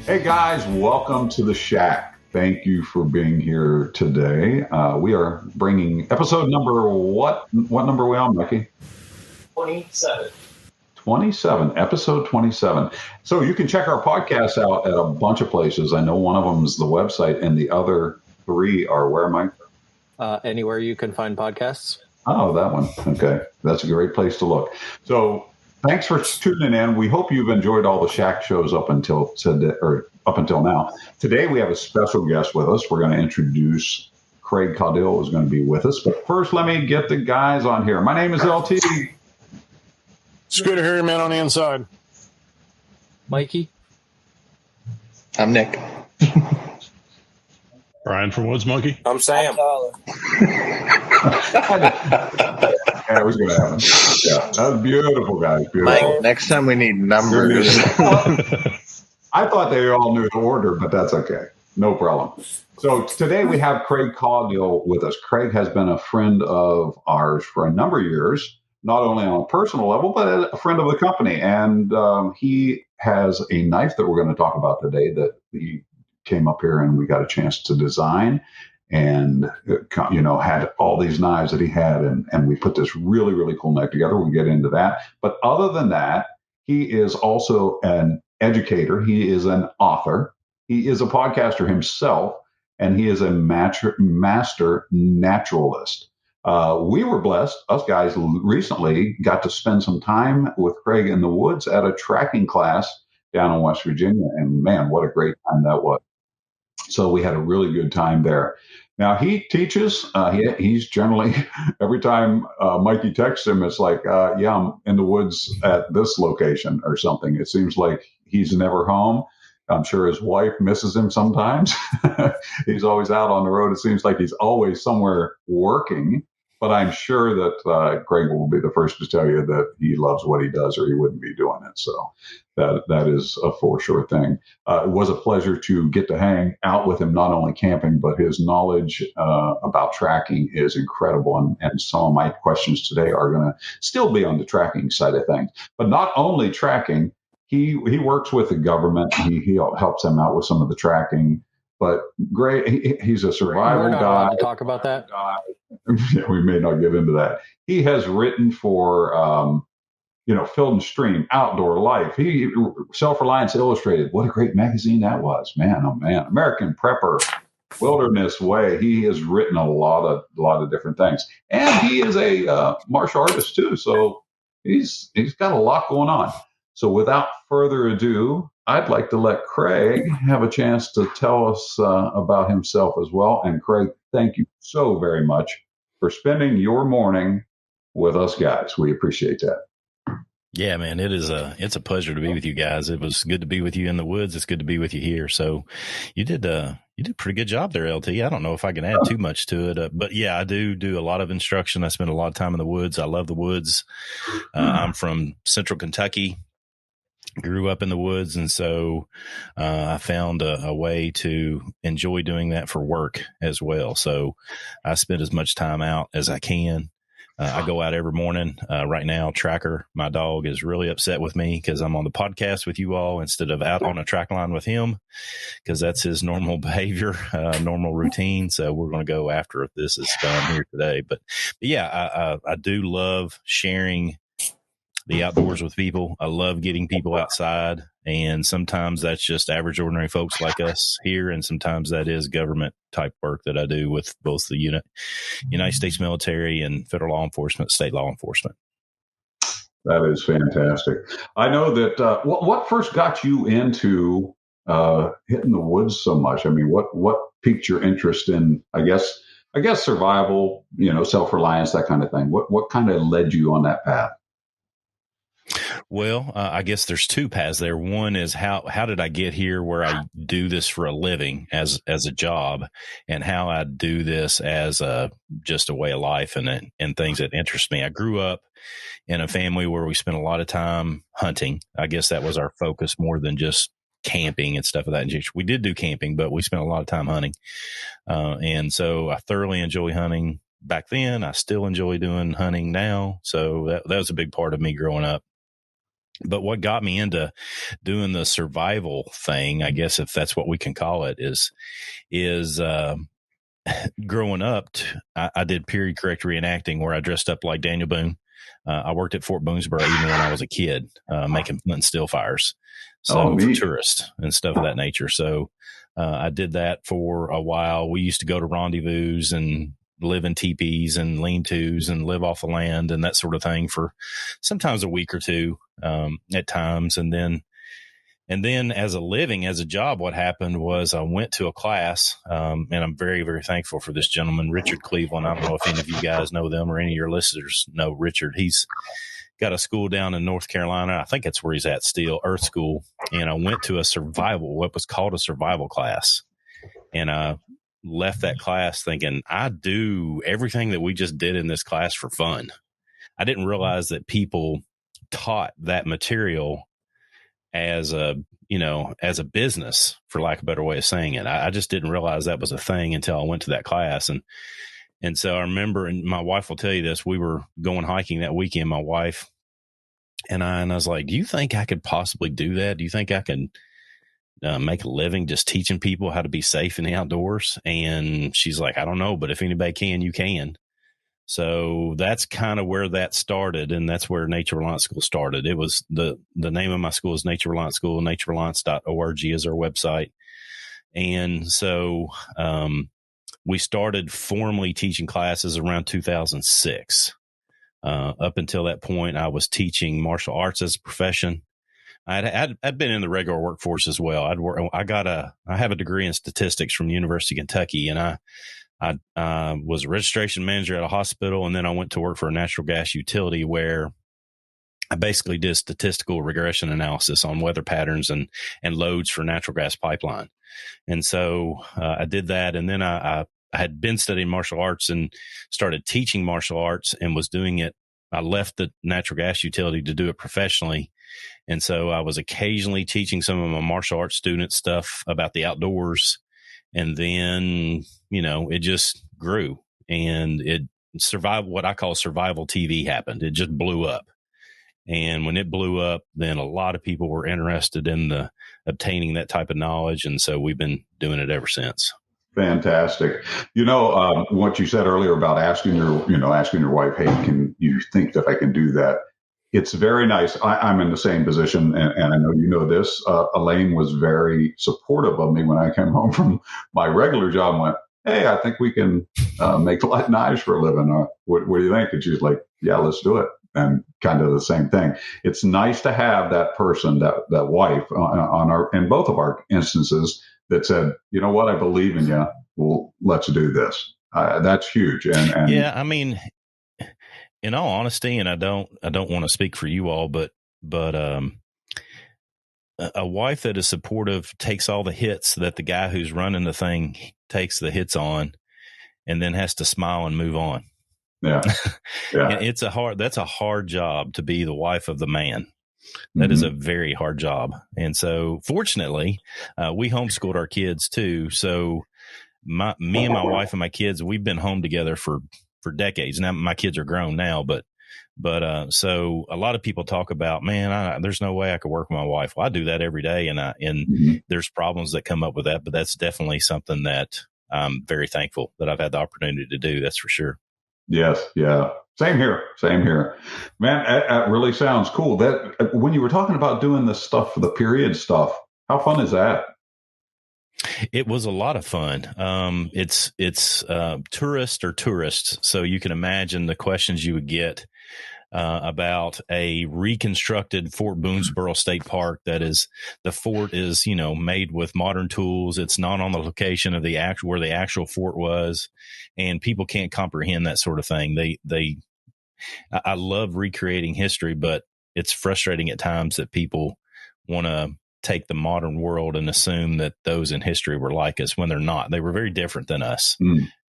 Hey guys, welcome to the Shack. Thank you for being here today. We are bringing episode number what number are we on, Mikey? 27. 27, episode 27. So you can check our podcast out at a bunch of places. I know one of them is the website, and the other three are where, Mike? Anywhere you can find podcasts. Oh, that one. Okay. That's a great place to look. So thanks for tuning in. We hope you've enjoyed all the Shack shows up until today, or up until now. Today we have a special guest with us. We're going to introduce Craig Caudill is going to be with us. But first, let me get the guys on here. My name is LT. It's good to hear you, man, on the inside. Mikey. I'm Nick. Brian from Woods Monkey. I'm Sam. Yeah, it was going to happen. Yeah, that was beautiful, guys. Beautiful. Mike, next time we need numbers. I thought they all knew the order, but that's okay. No problem. So today we have Craig Caudill with us. Craig has been a friend of ours for a number of years, not only on a personal level, but a friend of the company. And he has a knife that we're going to talk about today that he came up here and we got a chance to design, and had all these knives that he had, and we put this really, really cool knife together. We'll get into that. But other than that, he is also an educator. He is an author. He is a podcaster himself, and he is a master naturalist. We were blessed, us guys recently got to spend some time with Craig in the woods at a tracking class down in West Virginia. And man, what a great time that was. So we had a really good time there. Now he teaches, he's generally, every time Mikey texts him, it's like, yeah, I'm in the woods at this location or something. It seems like he's never home. I'm sure his wife misses him sometimes. He's always out on the road. It seems like he's always somewhere working. But I'm sure that Craig will be the first to tell you that he loves what he does, or he wouldn't be doing it. So that is a for sure thing. It was a pleasure to get to hang out with him, not only camping, but his knowledge about tracking is incredible. And some of my questions today are going to still be on the tracking side of things. But not only tracking, he works with the government. He helps them out with some of the tracking. But great, he's a survival We're not guy. allowed to talk about that. We may not get into that. He has written for, Field and Stream, Outdoor Life. Self Reliance Illustrated. What a great magazine that was, man! Oh man, American Prepper, Wilderness Way. He has written a lot of different things, and he is a martial artist too. So he's got a lot going on. So without further ado, I'd like to let Craig have a chance to tell us about himself as well. And Craig, thank you so very much for spending your morning with us guys. We appreciate that. Yeah, man, it's a pleasure to be with you guys. It was good to be with you in the woods. It's good to be with you here. So you did a pretty good job there, LT. I don't know if I can add too much to it, but yeah, I do a lot of instruction. I spend a lot of time in the woods. I love the woods. I'm from Central Kentucky. Grew up in the woods, and so I found a way to enjoy doing that for work as well. So I spend as much time out as I can. I go out every morning. Right now, Tracker, my dog, is really upset with me because I'm on the podcast with you all instead of out on a track line with him, because that's his normal behavior, normal routine. So we're going to go after if this is done here today. But yeah, I do love sharing the outdoors with people. I love getting people outside, and sometimes that's just average ordinary folks like us here, and sometimes that is government type work that I do with both the United States military and federal law enforcement, state law enforcement. That is fantastic. I know that what first got you into hitting the woods so much? I mean, what piqued your interest in, I guess survival, self-reliance, that kind of thing. What kind of led you on that path? Well, I guess there's two paths there. One is how did I get here where I do this for a living as a job, and how I do this as just a way of life and things that interest me. I grew up in a family where we spent a lot of time hunting. I guess that was our focus more than just camping and stuff of that nature. We did do camping, but we spent a lot of time hunting. And so I thoroughly enjoy hunting back then. I still enjoy doing hunting now. So that was a big part of me growing up. But what got me into doing the survival thing, I guess if that's what we can call it, is growing up, I did period correct reenacting where I dressed up like Daniel Boone. I worked at Fort Boonesboro even when I was a kid, making flint and steel fires. So for tourists and stuff of that nature. So I did that for a while. We used to go to rendezvous and live in teepees and lean-tos and live off the land and that sort of thing for sometimes a week or two at times. And then as a job, what happened was I went to a class, and I'm very, very thankful for this gentleman, Richard Cleveland. I don't know if any of you guys know them or any of your listeners know Richard. He's got a school down in North Carolina. I think that's where he's at still, Earth School. And I went to what was called a survival class. And I left that class thinking, I do everything that we just did in this class for fun. I didn't realize that people taught that material as a business, for lack of a better way of saying it. I just didn't realize that was a thing until I went to that class. And so I remember, and my wife will tell you this, we were going hiking that weekend, my wife and I was like, do you think I could possibly do that? Do you think I can make a living just teaching people how to be safe in the outdoors? And she's like, I don't know, but if anybody can, you can. So that's kind of where that started. And that's where Nature Reliance School started. It was the name of my school is Nature Reliance School. naturereliance.org is our website. And so, we started formally teaching classes around 2006. Up until that point, I was teaching martial arts as a profession. I'd been in the regular workforce as well. I have a degree in statistics from the University of Kentucky, and I was a registration manager at a hospital, and then I went to work for a natural gas utility where I basically did statistical regression analysis on weather patterns and loads for natural gas pipeline. And so I did that, and then I had been studying martial arts and started teaching martial arts and was doing it. I left the natural gas utility to do it professionally. And so I was occasionally teaching some of my martial arts students stuff about the outdoors. And then, it just grew, and what I call survival TV happened. It just blew up. And when it blew up, then a lot of people were interested in obtaining that type of knowledge. And so we've been doing it ever since. Fantastic. What you said earlier about asking your wife, hey, can you think that I can do that? It's very nice. I'm in the same position, and I know you know this. Elaine was very supportive of me when I came home from my regular job and went, hey, I think we can make light knives for a living. What do you think? And she's like, yeah, let's do it. And kind of the same thing. It's nice to have that person, that wife in both of our instances that said, you know what, I believe in you. Well, let's do this. That's huge. And yeah, I mean, in all honesty, and I don't want to speak for you all, but a wife that is supportive takes all the hits that the guy who's running the thing takes the hits on, and then has to smile and move on. Yeah. And that's a hard job to be the wife of the man. That is a very hard job. And so fortunately, we homeschooled our kids too. So me and my wife and my kids, we've been home together for decades. Now my kids are grown now, but so a lot of people talk about, man, there's no way I could work with my wife. Well, I do that every day, and there's problems that come up with that, but that's definitely something that I'm very thankful that I've had the opportunity to do. That's for sure. Yes. Yeah. Same here. Man, that really sounds cool. That when you were talking about doing this stuff for the period stuff, how fun is that? It was a lot of fun. It's tourists. So you can imagine the questions you would get about a reconstructed Fort Boonesboro State Park. That is, the fort is, made with modern tools. It's not on the location of where the actual fort was, and people can't comprehend that sort of thing. I love recreating history, but it's frustrating at times that people want to take the modern world and assume that those in history were like us when they're not. They were very different than us.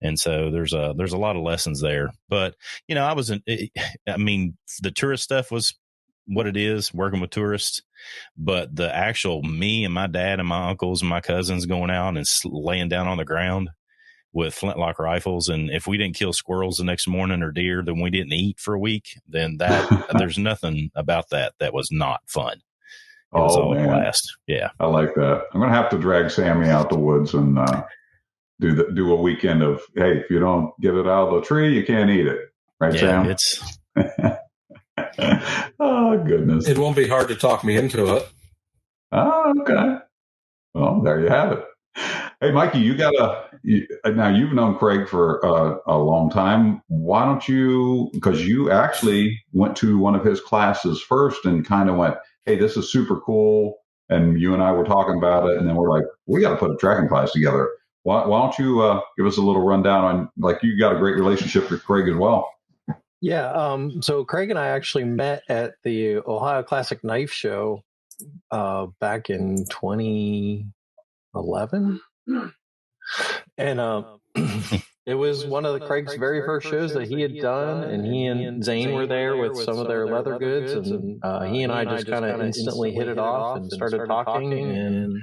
And so there's a lot of lessons there. But, the tourist stuff was what it is, working with tourists. But the actual me and my dad and my uncles and my cousins going out and laying down on the ground with flintlock rifles. And if we didn't kill squirrels the next morning or deer, then we didn't eat for a week. Then there's nothing about that was not fun. It was all a blast. Yeah. I like that. I'm going to have to drag Sammy out the woods and do a weekend of, hey, if you don't get it out of the tree, you can't eat it. Right, Sam? Oh, goodness. It won't be hard to talk me into it. Oh, okay. Well, there you have it. Hey, Mikey, now you've known Craig for a long time. Why don't you, because you actually went to one of his classes first and kind of went, hey, this is super cool. And you and I were talking about it. And then we're like, we got to put a tracking class together. Why don't you give us a little rundown on, like, you got a great relationship with Craig as well. Yeah. So Craig and I actually met at the Ohio Classic Knife Show back in 2011. And it was one of Craig's very first shows that he had done, and he and Zane were there with some of their leather goods, and he and I just kind of instantly hit it off and started talking, and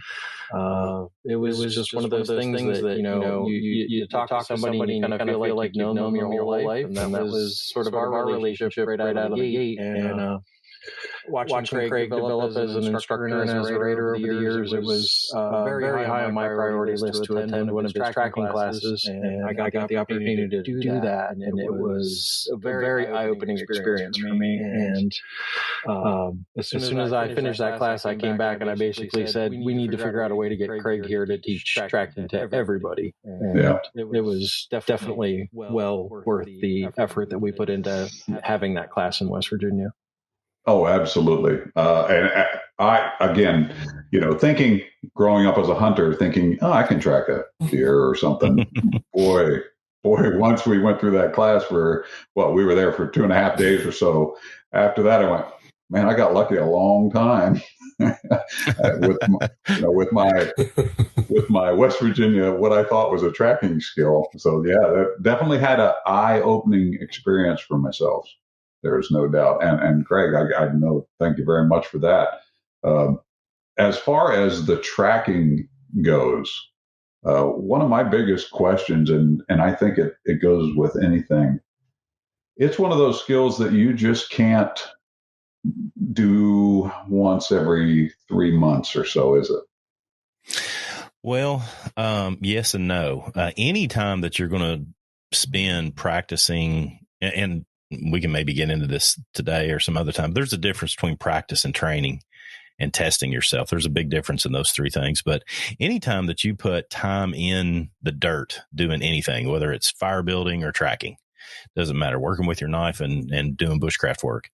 it was just one of those things that, you talk to somebody and you kind of feel like you've known them your whole life, and that was sort of our relationship right out of the gate. And watching Craig develop as an instructor and as a narrator over the years, it was very high on my priority list to attend one of his tracking classes, and I got the opportunity to do that, and it was a very eye-opening experience for me. And as soon as I finished that class, I came back and I basically said, we need to figure out a way to get Craig here to teach tracking to everybody. And it was definitely well worth the effort that we put into having that class in West Virginia. Oh, absolutely. And I, again, thinking, growing up as a hunter, thinking, I can track a deer or something. boy, once we went through that class we were there for 2.5 days or so. After that, I went, man, I got lucky a long time with my West Virginia, what I thought was a tracking skill. So yeah, that definitely had an eye-opening experience for myself. There's no doubt. And Craig, I know, thank you very much for that. As far as the tracking goes, one of my biggest questions, and I think it goes with anything, it's one of those skills that you just can't do once every 3 months or so, is it? Well, yes and no. Any time that you're going to spend practicing, and we can maybe get into this today or some other time, there's a difference between practice and training and testing yourself. There's a big difference in those three things. But anytime that you put time in the dirt doing anything, whether it's fire building or tracking, doesn't matter, working with your knife and doing bushcraft work,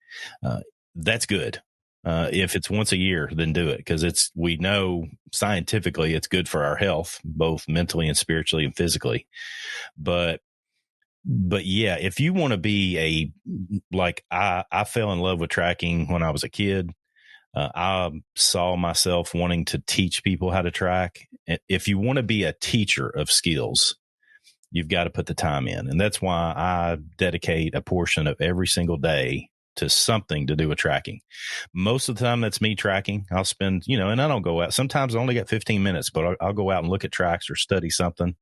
that's good. If it's once a year, then do it, because we know scientifically it's good for our health, both mentally and spiritually and physically. But yeah, if you want to be I fell in love with tracking when I was a kid. I saw myself wanting to teach people how to track. If you want to be a teacher of skills, you've got to put the time in. And that's why I dedicate a portion of every single day to something to do with tracking. Most of the time that's me tracking. I'll spend, and I don't go out. Sometimes I only got 15 minutes, but I'll go out and look at tracks or study something.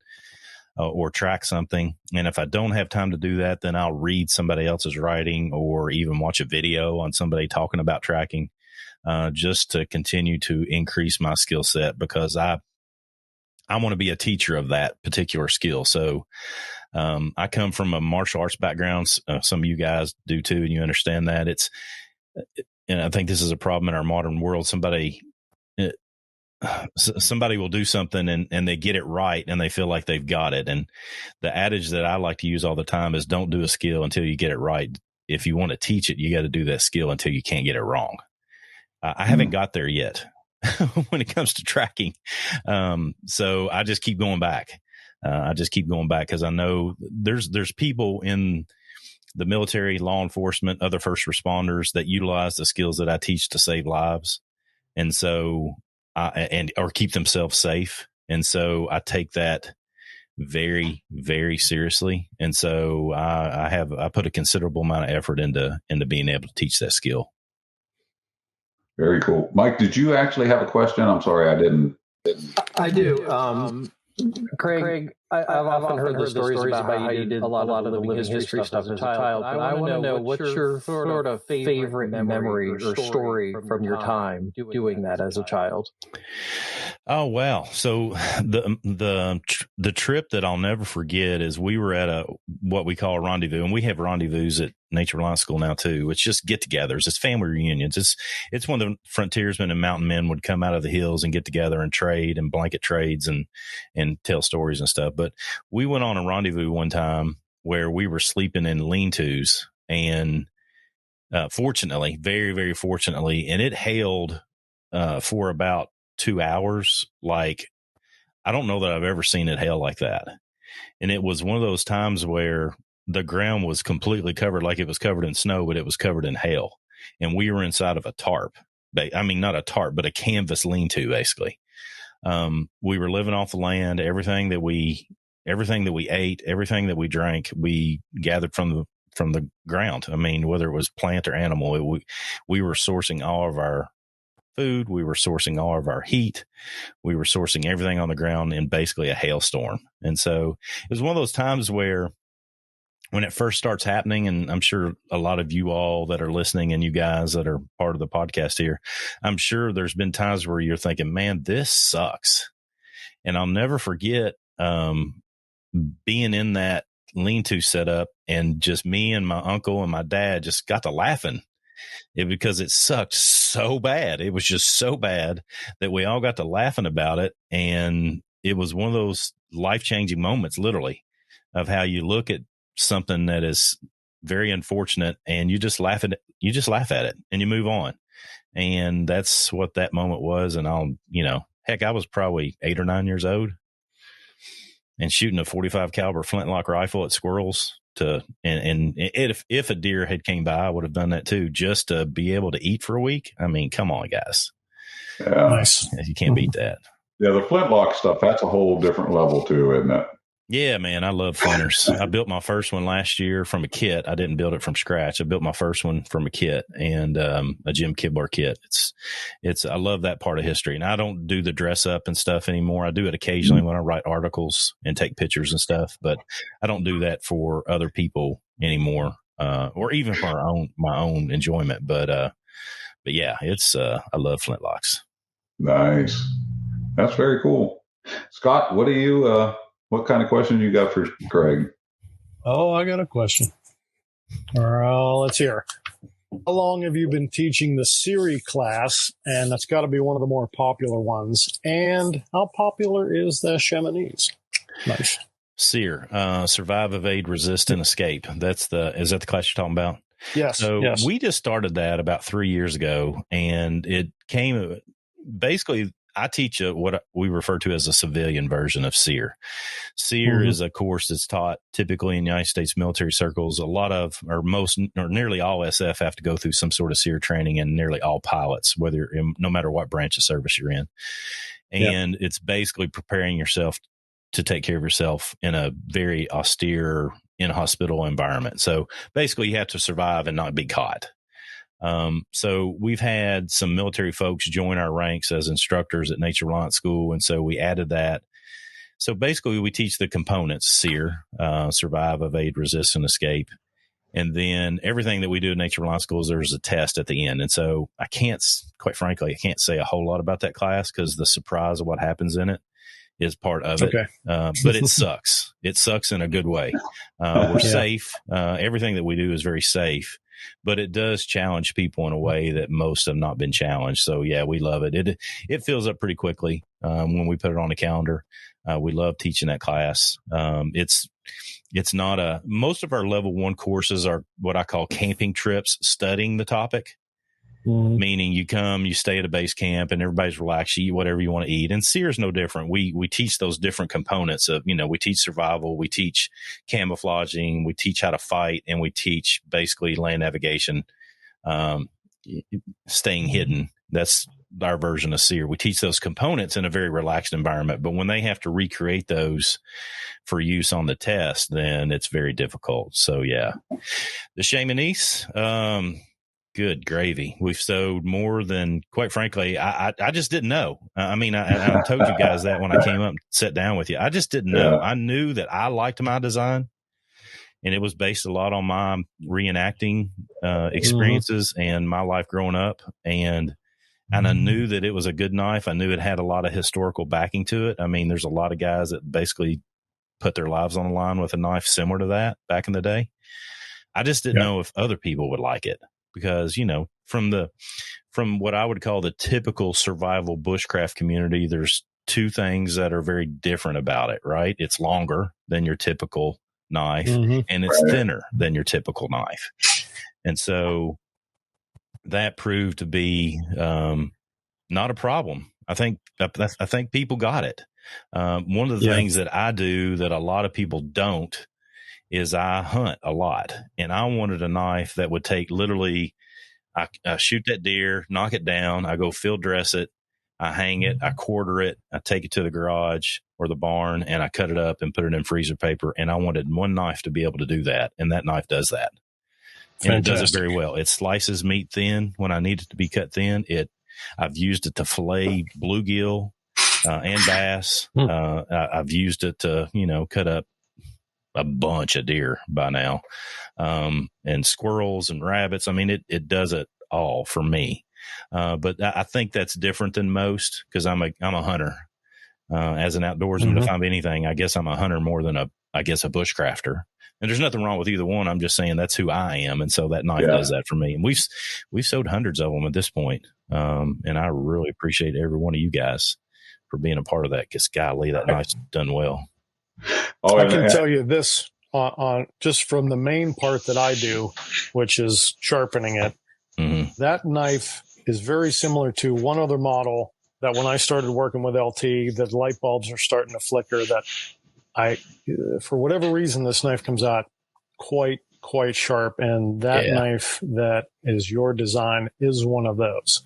Or track something. And if I don't have time to do that, then I'll read somebody else's writing or even watch a video on somebody talking about tracking, just to continue to increase my skill set, because I want to be a teacher of that particular skill. So I come from a martial arts background. Some of you guys do too, and you understand that. And I think this is a problem in our modern world. Somebody will do something and they get it right and they feel like they've got it. And the adage that I like to use all the time is, don't do a skill until you get it right. If you want to teach it, you got to do that skill until you can't get it wrong. I haven't got there yet when it comes to tracking. So I just keep going back. Because I know there's people in the military, law enforcement, other first responders that utilize the skills that I teach to save lives. And so or keep themselves safe. And so I take that very, very seriously. And so I put a considerable amount of effort into being able to teach that skill. Very cool. Mike, did you actually have a question? I'm sorry, I didn't. I do. Craig, I've often heard the stories about how you did a lot of the living history stuff as a child, but I want to know what's your sort of favorite memory or story from your time doing that as a child? Oh, wow. So the trip that I'll never forget is we were at what we call a rendezvous, and we have rendezvous at Nature Reliance School now too. It's just get-togethers. It's family reunions. It's when the frontiersmen and mountain men would come out of the hills and get together and trade and blanket trades and tell stories and stuff. But we went on a rendezvous one time where we were sleeping in lean-tos, and fortunately, very, very fortunately, and it hailed for about 2 hours. Like, I don't know that I've ever seen it hail like that. And it was one of those times where the ground was completely covered, like it was covered in snow, but it was covered in hail. And we were inside of a tarp. I mean, not a tarp, but a canvas lean-to, basically. We were living off the land. Everything that we ate, everything that we drank, we gathered from the ground. I mean, whether it was plant or animal, we were sourcing all of our food. We were sourcing all of our heat. We were sourcing everything on the ground in basically a hailstorm. And so it was one of those times where when it first starts happening, and I'm sure a lot of you all that are listening and you guys that are part of the podcast here, I'm sure there's been times where you're thinking, man, this sucks. And I'll never forget being in that lean-to setup, and just me and my uncle and my dad just got to laughing. Because it sucked so bad. It was just so bad that we all got to laughing about it. And it was one of those life-changing moments, literally, of how you look at something that is very unfortunate and you just laugh at it and you move on. And that's what that moment was. And heck, I was probably 8 or 9 years old and shooting a 45 caliber flintlock rifle at squirrels. And if a deer had came by, I would have done that too, just to be able to eat for a week. I mean, come on, guys. Yeah. Nice. You can't beat that. Yeah, the flintlock stuff, that's a whole different level too, isn't it? Yeah, man, I love flinters. I built my first one last year from a kit. I didn't build it from scratch. I built my first one from a kit, and a Jim Kibler kit. I love that part of history. And I don't do the dress up and stuff anymore. I do it occasionally when I write articles and take pictures and stuff, but I don't do that for other people anymore, or even for my own enjoyment. But yeah, I love flintlocks. Nice. That's very cool. Scott, what kind of question you got for Craig? Oh, I got a question. Let's hear. How long have you been teaching the Siri class? And that's got to be one of the more popular ones. And how popular is the Chamonix? Nice. SEER, survive, evade, resist, and escape. Is that the class you're talking about? Yes. So yes. We just started that about 3 years ago, and it came basically. I teach what we refer to as a civilian version of SEER. SEER is a course that's taught typically in United States military circles. A lot of, or most, or nearly all SF have to go through some sort of SEER training, and nearly all pilots, no matter what branch of service you're in. And It's basically preparing yourself to take care of yourself in a very austere, inhospitable environment. So basically you have to survive and not be caught. So we've had some military folks join our ranks as instructors at Nature Reliance School. And so we added that. So basically we teach the components, SEER, survive, evade, resist, and escape. And then everything that we do at Nature Reliance School, there's a test at the end. And so quite frankly, I can't say a whole lot about that class because the surprise of what happens in it is part of it. But it sucks. It sucks in a good way. We're safe. Everything that we do is very safe. But it does challenge people in a way that most have not been challenged. So, yeah, we love it. It fills up pretty quickly when we put it on the calendar. We love teaching that class. It's not most of our level 1 courses are what I call camping trips, studying the topic. Meaning you come, you stay at a base camp, and everybody's relaxed. You eat whatever you want to eat. And SEER is no different. We teach those different components of, we teach survival, we teach camouflaging, we teach how to fight, and we teach basically land navigation, staying hidden. That's our version of SEER. We teach those components in a very relaxed environment, but when they have to recreate those for use on the test, then it's very difficult. So yeah, the Chamonix, Good gravy. We've sewed more than, quite frankly, I just didn't know. I told you guys that when I came up and sat down with you. I just didn't know. I knew that I liked my design, and it was based a lot on my reenacting experiences and my life growing up. And I knew that it was a good knife. I knew it had a lot of historical backing to it. I mean, there's a lot of guys that basically put their lives on the line with a knife similar to that back in the day. I just didn't know if other people would like it. Because, from what I would call the typical survival bushcraft community, there's two things that are very different about it, right? It's longer than your typical knife, and it's thinner than your typical knife. And so that proved to be not a problem. I think people got it. One of the things that I do that a lot of people don't is I hunt a lot, and I wanted a knife that would take literally, I shoot that deer, knock it down, I go field dress it, I hang it, I quarter it, I take it to the garage or the barn, and I cut it up and put it in freezer paper. And I wanted one knife to be able to do that, and that knife does that. And it does it very well. It slices meat thin when I need it to be cut thin. I've used it to fillet bluegill and bass. I've used it to, cut up a bunch of deer by now, and squirrels and rabbits. I mean, it does it all for me. But I think that's different than most, because I'm a hunter. As an outdoorsman, if I'm anything, I guess I'm a hunter more than a bushcrafter. And there's nothing wrong with either one. I'm just saying that's who I am. And so that knife does that for me. And we've sold hundreds of them at this point. And I really appreciate every one of you guys for being a part of that, because golly, that knife's done well. I can tell you this on just from the main part that I do, which is sharpening it. That knife is very similar to one other model that when I started working with LT, the light bulbs are starting to flicker, that for whatever reason, this knife comes out quite sharp. And that knife that is your design is one of those.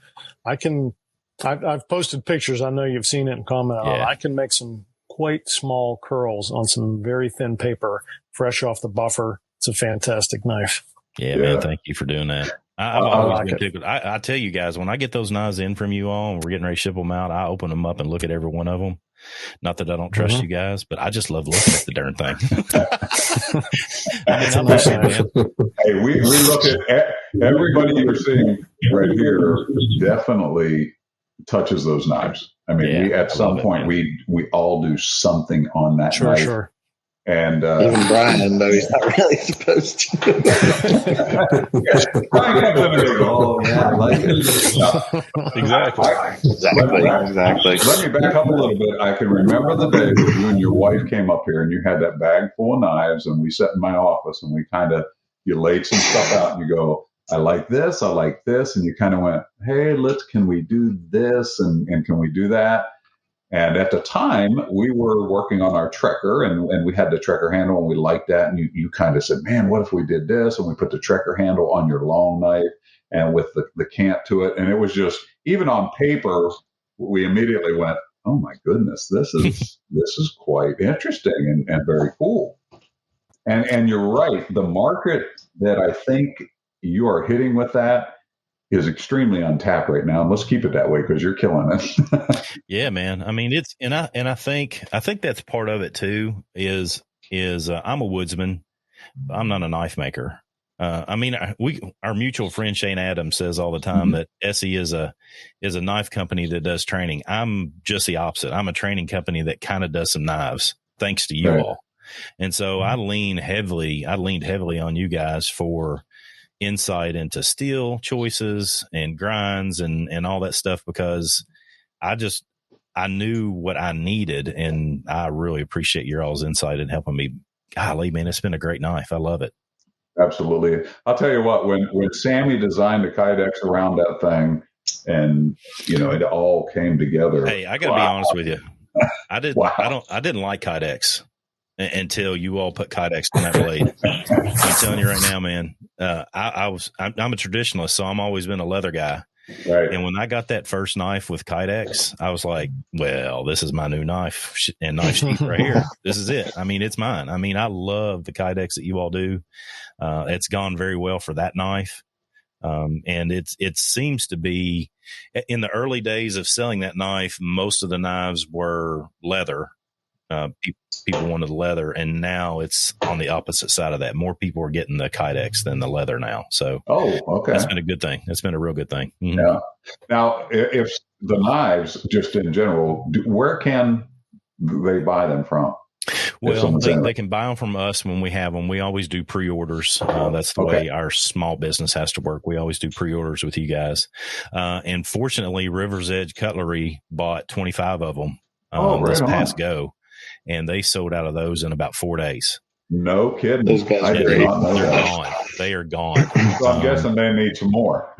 I've posted pictures. I know you've seen it and commented on it. I can make some quite small curls on some very thin paper, fresh off the buffer. It's a fantastic knife. Yeah, man. Thank you for doing that. I've always been tickled. I tell you guys, when I get those knives in from you all and we're getting ready to ship them out, I open them up and look at every one of them. Not that I don't trust you guys, but I just love looking at the darn thing. I love it, man. Hey, we look at everybody you're seeing right here definitely touches those knives. I mean, at some point we all do something on that knife. Sure. And even Brian, though he's not really supposed to. Brian comes in and goes, "Oh yeah, I like it." Exactly. Let me back up a little bit. I can remember the day that you and your wife came up here, and you had that bag full of knives, and we sat in my office, and you laid some stuff out, and you go, "I like this, and you kind of went, "Hey, can we do this, and can we do that?" And at the time, we were working on our Trekker, and we had the Trekker handle, and we liked that. And you kind of said, "Man, what if we did this?" And we put the Trekker handle on your long knife and with the cant to it. And it was just, even on paper, we immediately went, "Oh my goodness, this is quite interesting and very cool." And you're right. The market that I think you are hitting with that is extremely untapped right now. And let's keep it that way, because you're killing it. Yeah, man. I mean, I think that's part of it too, is I'm a woodsman. I'm not a knife maker. Our mutual friend Shane Adams says all the time that SE is a knife company that does training. I'm just the opposite. I'm a training company that kind of does some knives, thanks to you all. And so I leaned heavily on you guys for insight into steel choices and grinds and all that stuff, because I knew what I needed, and I really appreciate your all's insight in helping me. Golly, man, it's been a great knife. I love it. Absolutely. I'll tell you what, when Sammy designed the Kydex around that thing, and it all came together. Hey, I got to be honest with you. I didn't like Kydex until you all put Kydex on that blade. I'm telling you right now, man. I'm a traditionalist, so I'm always been a leather guy. Right. And when I got that first knife with Kydex, I was like, well, this is my new knife and knife sheath right here. This is it. I mean, it's mine. I mean, I love the Kydex that you all do. It's gone very well for that knife. And it seems to be in the early days of selling that knife, most of the knives were leather. People wanted leather, and now it's on the opposite side of that. More people are getting the Kydex than the leather now. So, okay, that's been a good thing. That's been a real good thing. Mm-hmm. Yeah. Now, if the knives, just in general, where can they buy them from? Well, they can buy them from us when we have them. We always do pre-orders. That's the way our small business has to work. We always do pre-orders with you guys. And fortunately, River's Edge Cutlery bought 25 of them this past go, and they sold out of those in about 4 days. No kidding. Those guys they're gone. They are gone. So I'm guessing they need some more.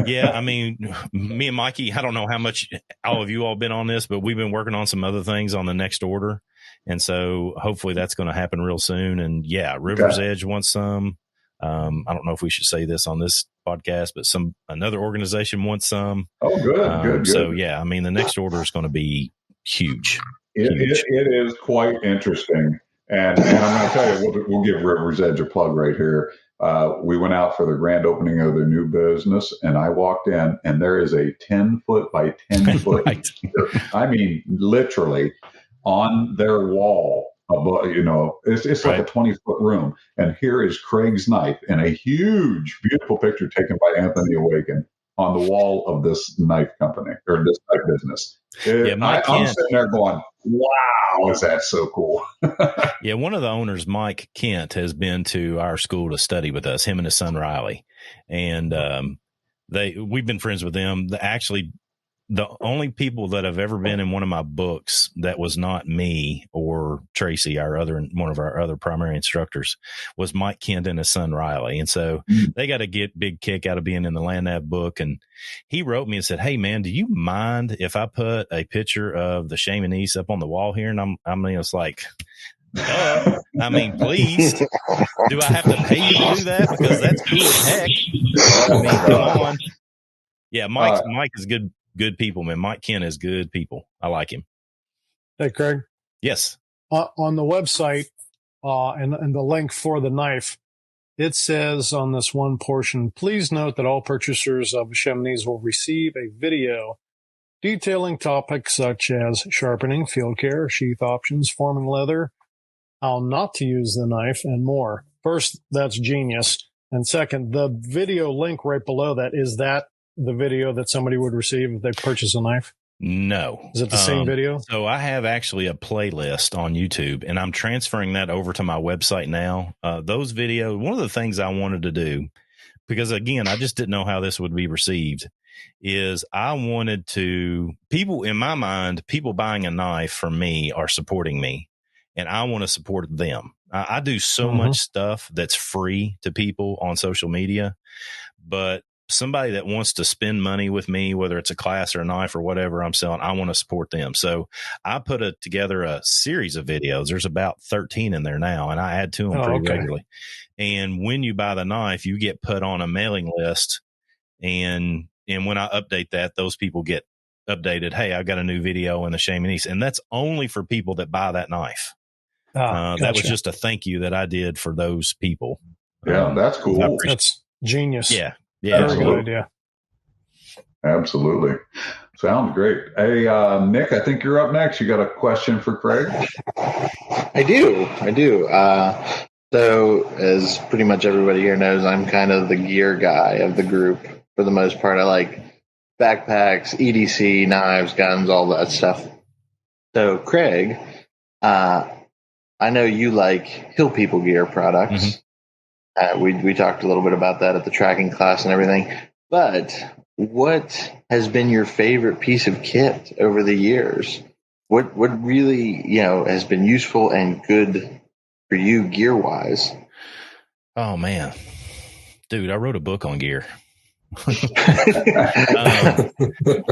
Yeah, I mean, me and Mikey, I don't know how much all of you all been on this, but we've been working on some other things on the next order. And so hopefully that's going to happen real soon. And yeah, River's Edge wants some. I don't know if we should say this on this podcast, but another organization wants some. Oh, good. So yeah, I mean, the next order is going to be huge. It is quite interesting. And I'm going to tell you, we'll give River's Edge a plug right here. We went out for the grand opening of their new business, and I walked in, and there is a 10-foot by 10-foot. Right. I mean, literally on their wall. It's like a 20-foot room, and here is Craig's knife and a huge, beautiful picture taken by Anthony Awaken on the wall of this knife company or this knife business. I'm sitting there going, wow, is that so cool? Yeah, one of the owners, Mike Kent, has been to our school to study with us, him and his son Riley. And we've been friends with them. Actually, the only people that have ever been in one of my books that was not me or Tracy, one of our other primary instructors, was Mike Kent and his son Riley. And so they got a big kick out of being in the Land Nav book. And he wrote me and said, "Hey man, do you mind if I put a picture of the Chamonix up on the wall here?" And it's like, I mean, please. Do I have to pay you to do that? Because that's cool as heck. I mean, come on. Yeah, Mike is good people, man. Mike Kent is good people. I like him. Hey, Craig. Yes. On the website, and the link for the knife, it says on this one portion, please note that all purchasers of Chamonix will receive a video detailing topics such as sharpening, field care, sheath options, forming leather, how not to use the knife, and more. First, that's genius. And second, the video link right below that, is that the video that somebody would receive if they purchase a knife? No. Is it the same video? So I have actually a playlist on YouTube, and I'm transferring that over to my website now. Those videos, one of the things I wanted to do, because again, I just didn't know how this would be received, is I wanted to, in my mind, people buying a knife from me are supporting me, and I want to support them. I do so much stuff that's free to people on social media, but somebody that wants to spend money with me, whether it's a class or a knife or whatever I'm selling, I want to support them. So I put together a series of videos. There's about 13 in there now, and I add to them pretty regularly. And when you buy the knife, you get put on a mailing list. And when I update that, those people get updated. Hey, I've got a new video in the Chamonix. And that's only for people that buy that knife. Gotcha. That was just a thank you that I did for those people. Yeah, that's cool. That's genius. Yeah. Very good idea. Absolutely. Sounds great. Hey, Nick, I think you're up next. You got a question for Craig? I do. So, as pretty much everybody here knows, I'm kind of the gear guy of the group for the most part. I like backpacks, EDC, knives, guns, all that stuff. So, Craig, I know you like Hill People gear products. We talked a little bit about that at the tracking class and everything. But what has been your favorite piece of kit over the years? What really, has been useful and good for you gear wise? Oh man, dude, I wrote a book on gear.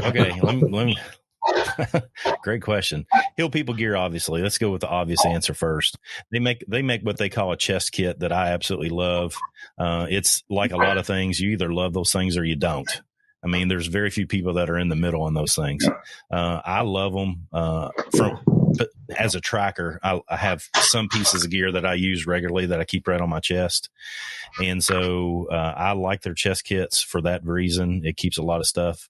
Okay, let me great question. Hill People gear, obviously. Let's go with the obvious answer first. They make what they call a chest kit that I absolutely love. It's like a lot of things. You either love those things or you don't. I mean, there's very few people that are in the middle on those things. I love them. but as a tracker, I have some pieces of gear that I use regularly that I keep right on my chest. And so I like their chest kits for that reason. It keeps a lot of stuff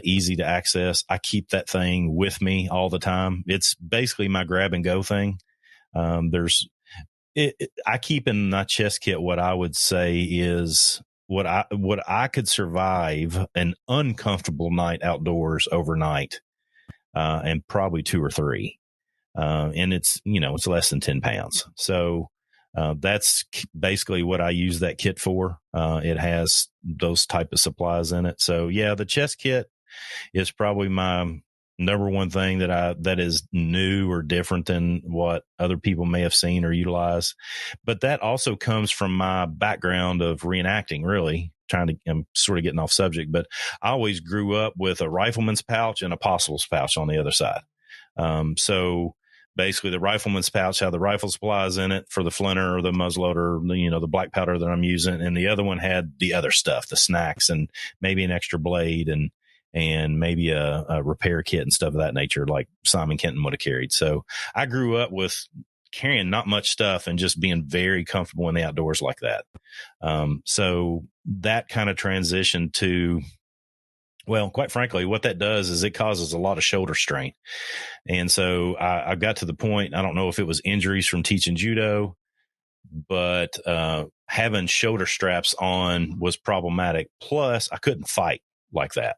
easy to access. I keep that thing with me all the time. It's basically my grab and go thing. I keep in my chest kit what I would say is what I could survive an uncomfortable night outdoors overnight, and probably 2 or 3. And it's less than 10 pounds. So that's basically what I use that kit for. It has those type of supplies in it. So yeah, the chest kit is probably my number one thing that is new or different than what other people may have seen or utilized. But that also comes from my background of reenacting, really. I'm sort of getting off subject, but I always grew up with a rifleman's pouch and a possibles pouch on the other side. So basically the rifleman's pouch had the rifle supplies in it for the flinter or the muzzleloader, the black powder that I'm using. And the other one had the other stuff, the snacks and maybe an extra blade and maybe a repair kit and stuff of that nature, like Simon Kenton would have carried. So I grew up with carrying not much stuff and just being very comfortable in the outdoors like that. So that kind of transition to, well, quite frankly, what that does is it causes a lot of shoulder strain. And so I got to the point, I don't know if it was injuries from teaching judo, but having shoulder straps on was problematic. Plus, I couldn't fight like that.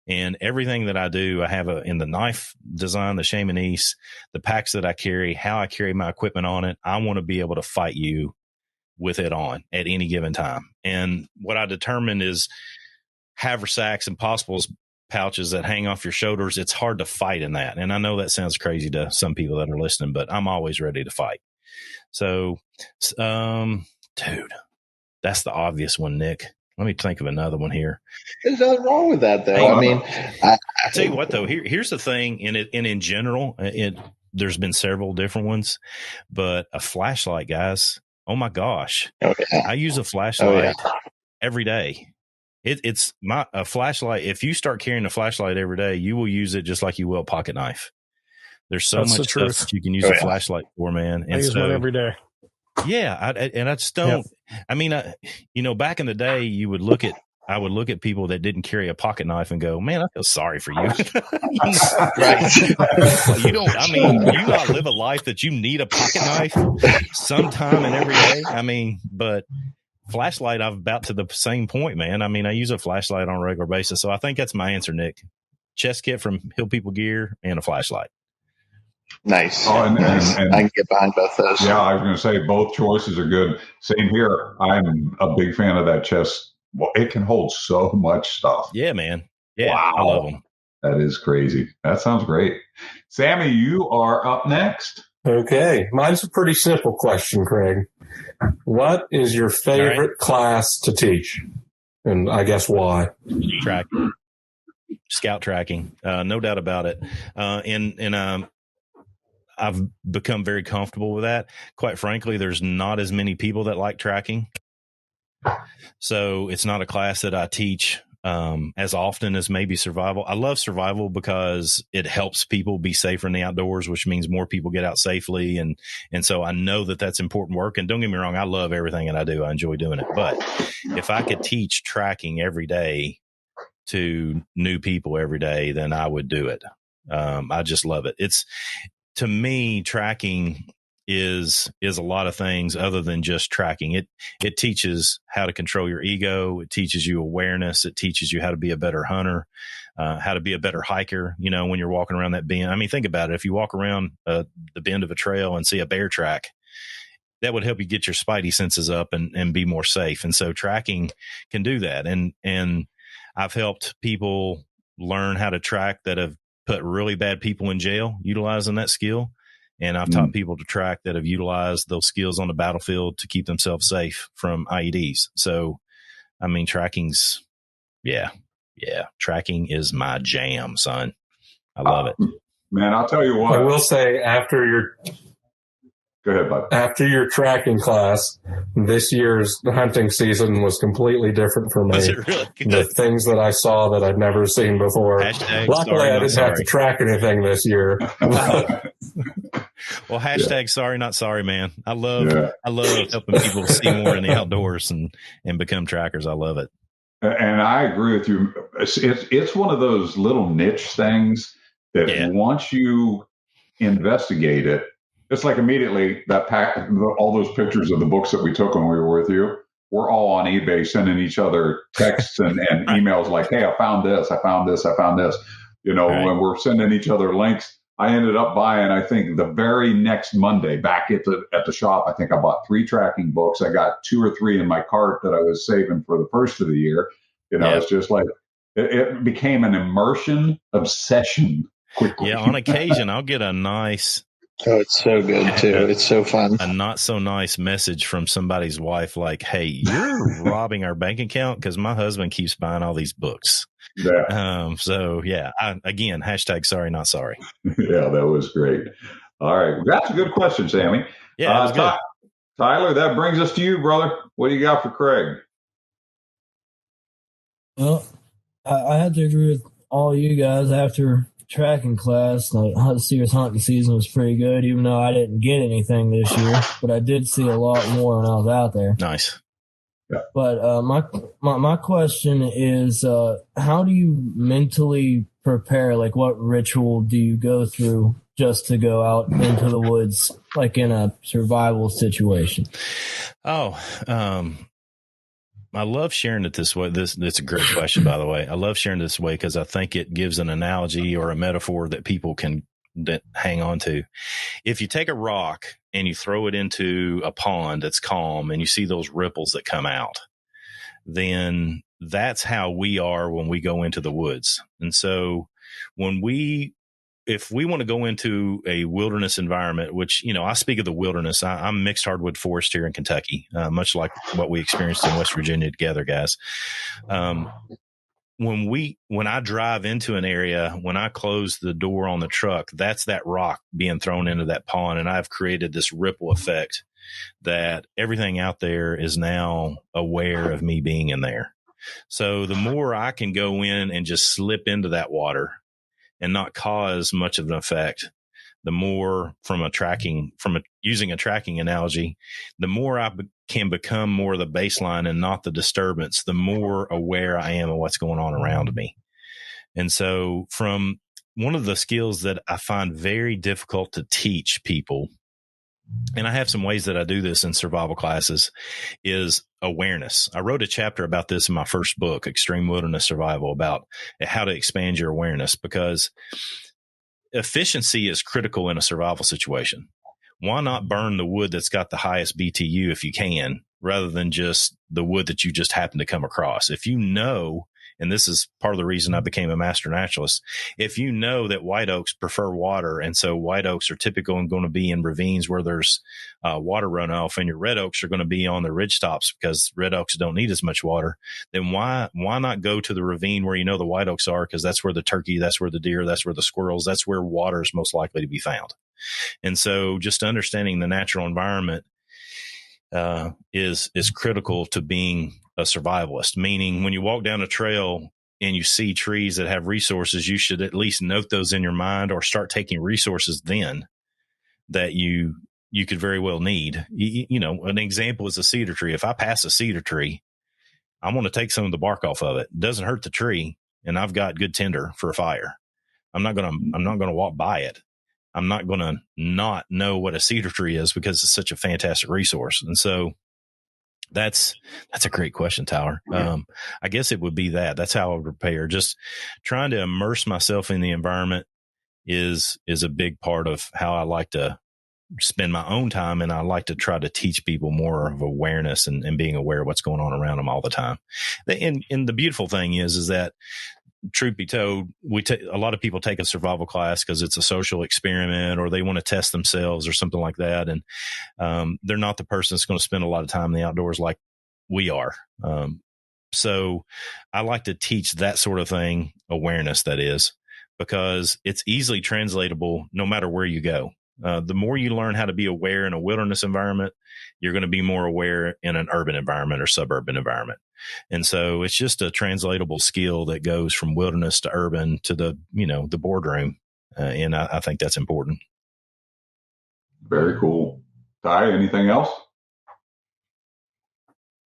And everything that I do, I have in the knife design, the Chamonix, the packs that I carry, how I carry my equipment on it. I want to be able to fight you with it on at any given time. And what I determined is haversacks and possibles pouches that hang off your shoulders. It's hard to fight in that. And I know that sounds crazy to some people that are listening, but I'm always ready to fight. So, dude, that's the obvious one, Nick. Let me think of another one here. There's nothing wrong with that, though. I tell you what, though, here's the thing. In general, there's been several different ones, but a flashlight, guys. Oh my gosh. Oh, yeah. I use a flashlight every day. It's a flashlight. If you start carrying a flashlight every day, you will use it just like you will a pocket knife. There's so much stuff that you can use a flashlight for, man. And I use one every day. Yeah. I just don't, I mean, back in the day, I would look at people that didn't carry a pocket knife and go, man, I feel sorry for you. Right. You not live a life that you need a pocket knife sometime and every day. I mean, but flashlight, I'm about to the same point, man. I mean, I use a flashlight on a regular basis. So I think that's my answer, Nick. Chest kit from Hill People Gear and a flashlight. Nice. Oh, and I can get behind both those. Yeah, I was going to say both choices are good. Same here. I'm a big fan of that chest. Well, it can hold so much stuff. Yeah, man. Yeah, wow. I love them. That is crazy. That sounds great. Sammy, you are up next. Okay. Mine's a pretty simple question, Craig. What is your favorite class to teach? And I guess why? Tracking. Scout tracking. No doubt about it. And I've become very comfortable with that. Quite frankly, there's not as many people that like tracking. So it's not a class that I teach as often as maybe survival. I love survival because it helps people be safer in the outdoors, which means more people get out safely. And so I know that that's important work. And don't get me wrong, I love everything that I do. I enjoy doing it. But if I could teach tracking every day to new people every day, then I would do it. I just love it. To me, tracking is a lot of things other than just tracking. It teaches how to control your ego. It teaches you awareness. It teaches you how to be a better hunter, how to be a better hiker. When you're walking around that bend. I mean, think about it. If you walk around the bend of a trail and see a bear track, that would help you get your spidey senses up and be more safe. And so tracking can do that. And I've helped people learn how to track that have put really bad people in jail utilizing that skill. And I've taught people to track that have utilized those skills on the battlefield to keep themselves safe from IEDs. So, I mean, tracking is my jam, son. I love it. Man, I'll tell you what. I will say after Go ahead, bud. After your tracking class, this year's hunting season was completely different for me. Was it really good? The things that I saw that I'd never seen before. Hashtag Luckily, sorry, I not didn't have to sorry. track anything this year. Well, hashtag sorry, not sorry, man. I love Yeah. helping people see more in the outdoors and become trackers. I love it. And I agree with you. It's one of those little niche things that Yeah. once you investigate it, it's like immediately that all those pictures of the books that we took when we were with you, we're all on eBay sending each other texts and emails like, hey, I found this, I found this, I found this. You know, Right. when we're sending each other links. I ended up buying, I think, the very next Monday back at the shop. I think I bought 3 tracking books. I got 2 or 3 in my cart that I was saving for the first of the year. You know, It's just like it became an immersion obsession quickly. Yeah, on occasion, I'll get a nice. Oh, it's so good too. It's so fun. A not so nice message from somebody's wife like, hey, you're robbing our bank account because my husband keeps buying all these books. Yeah. So, yeah, again, hashtag sorry, not sorry. Yeah, that was great. All right. That's a good question, Sammy. Yeah, that was good. Tyler, that brings us to you, brother. What do you got for Craig? Well, I had to agree with all you guys after tracking class. This year's hunting season was pretty good, even though I didn't get anything this year, but I did see a lot more when I was out there. Nice. Yeah. But my question is, how do you mentally prepare? Like, what ritual do you go through just to go out into the woods, like in a survival situation? I love sharing it this way. It's a great question, by the way. I love sharing it this way because I think it gives an analogy or a metaphor that people can hang on to. If you take a rock and you throw it into a pond that's calm and you see those ripples that come out, then that's how we are when we go into the woods. And so if we want to go into a wilderness environment, which, you know, I speak of the wilderness, I'm mixed hardwood forest here in Kentucky, much like what we experienced in West Virginia together, guys. When I drive into an area, when I close the door on the truck, that's that rock being thrown into that pond. And I've created this ripple effect that everything out there is now aware of me being in there. So the more I can go in and just slip into that water and not cause much of an effect, the more using a tracking analogy, the more I can become more of the baseline and not the disturbance, the more aware I am of what's going on around me. And so from one of the skills that I find very difficult to teach people, and I have some ways that I do this in survival classes, is awareness. I wrote a chapter about this in my first book, Extreme Wilderness Survival, about how to expand your awareness, because efficiency is critical in a survival situation. Why not burn the wood that's got the highest BTU if you can, rather than just the wood that you just happen to come across? If you know, and this is part of the reason I became a master naturalist, if you know that white oaks prefer water, and so white oaks are typically going to be in ravines where there's water runoff, and your red oaks are going to be on the ridge tops because red oaks don't need as much water, then why not go to the ravine where you know the white oaks are, because that's where the turkey, that's where the deer, that's where the squirrels, that's where water is most likely to be found. And so just understanding the natural environment is critical to being a survivalist, meaning when you walk down a trail and you see trees that have resources, you should at least note those in your mind or start taking resources then that you could very well need. You know, an example is a cedar tree. If I pass a cedar tree, I want to take some of the bark off of it. It doesn't hurt the tree, and I've got good tinder for a fire. I'm not going to walk by it. I'm not going to not know what a cedar tree is because it's such a fantastic resource. And so that's a great question, Tyler. I guess it would be that. That's how I would prepare. Just trying to immerse myself in the environment is a big part of how I like to spend my own time. And I like to try to teach people more of awareness and being aware of what's going on around them all the time. And the beautiful thing is that, truth be told, a lot of people take a survival class because it's a social experiment or they want to test themselves or something like that. And they're not the person that's going to spend a lot of time in the outdoors like we are. So I like to teach that sort of thing, awareness, that is, because it's easily translatable no matter where you go. The more you learn how to be aware in a wilderness environment, you're going to be more aware in an urban environment or suburban environment. And so it's just a translatable skill that goes from wilderness to urban to the boardroom. And I think that's important. Very cool. Ty, anything else?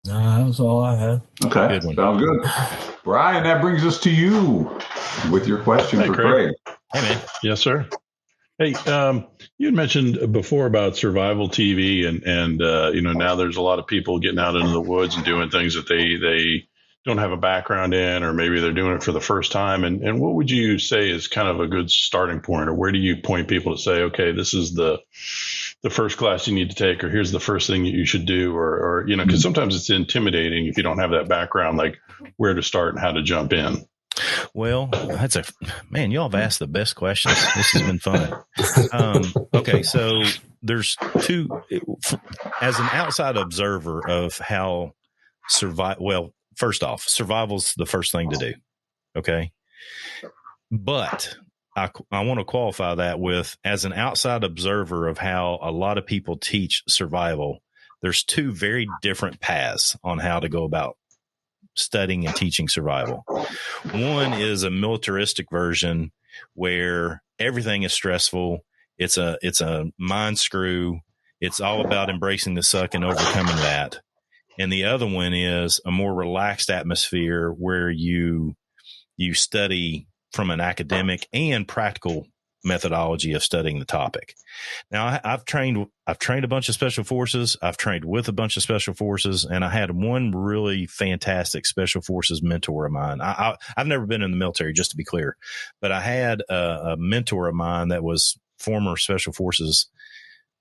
No, that was all I had. Okay. Good one. Sounds good. Brian, that brings us to you with your question for Craig. Hey, man. Yes, sir. Hey, you had mentioned before about survival TV, and now there's a lot of people getting out into the woods and doing things that they don't have a background in, or maybe they're doing it for the first time. And what would you say is kind of a good starting point, or where do you point people to say, okay, this is the first class you need to take, or here's the first thing you should do, or because sometimes it's intimidating if you don't have that background, like where to start and how to jump in. Well, y'all have asked the best questions. This has been fun. Okay. So there's two, as an outside observer of how first off, survival's the first thing to do. Okay. But I want to qualify that with, as an outside observer of how a lot of people teach survival, there's two very different paths on how to go about studying and teaching survival. One is a militaristic version where everything is stressful. It's a mind screw. It's all about embracing the suck and overcoming that. And the other one is a more relaxed atmosphere where you study from an academic and practical methodology of studying the topic. Now, I've trained a bunch of special forces. I've trained with a bunch of special forces, and I had one really fantastic special forces mentor of mine. I've never been in the military, just to be clear, but I had a mentor of mine that was former special forces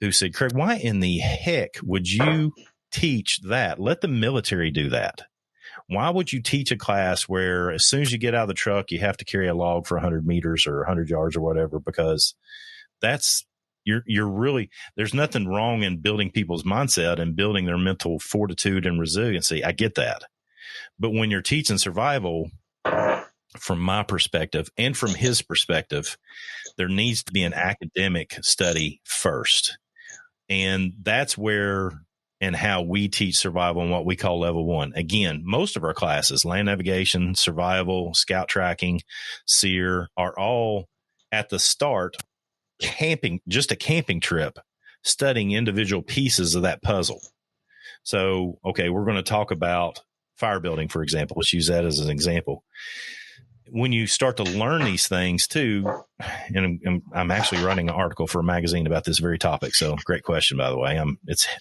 who said, Craig, why in the heck would you teach that? Let the military do that. Why would you teach a class where as soon as you get out of the truck, you have to carry a log for 100 meters or 100 yards or whatever? Because you're really, there's nothing wrong in building people's mindset and building their mental fortitude and resiliency. I get that. But when you're teaching survival, from my perspective and from his perspective, there needs to be an academic study first. And that's where and how we teach survival and what we call level one. Again, most of our classes, land navigation, survival, scout tracking, SEER, are all at the start camping, just a camping trip, studying individual pieces of that puzzle. So, okay, we're going to talk about fire building, for example. Let's use that as an example. When you start to learn these things too, and I'm actually writing an article for a magazine about this very topic. So great question, by the way.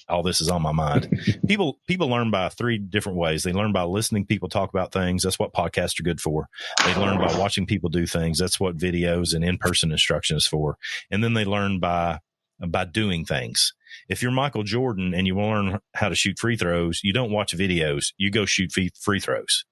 All this is on my mind. People learn by three different ways. They learn by listening to people talk about things. That's what podcasts are good for. They learn by watching people do things. That's what videos and in-person instruction is for. And then they learn by doing things. If you're Michael Jordan and you want to learn how to shoot free throws, you don't watch videos. You go shoot free throws.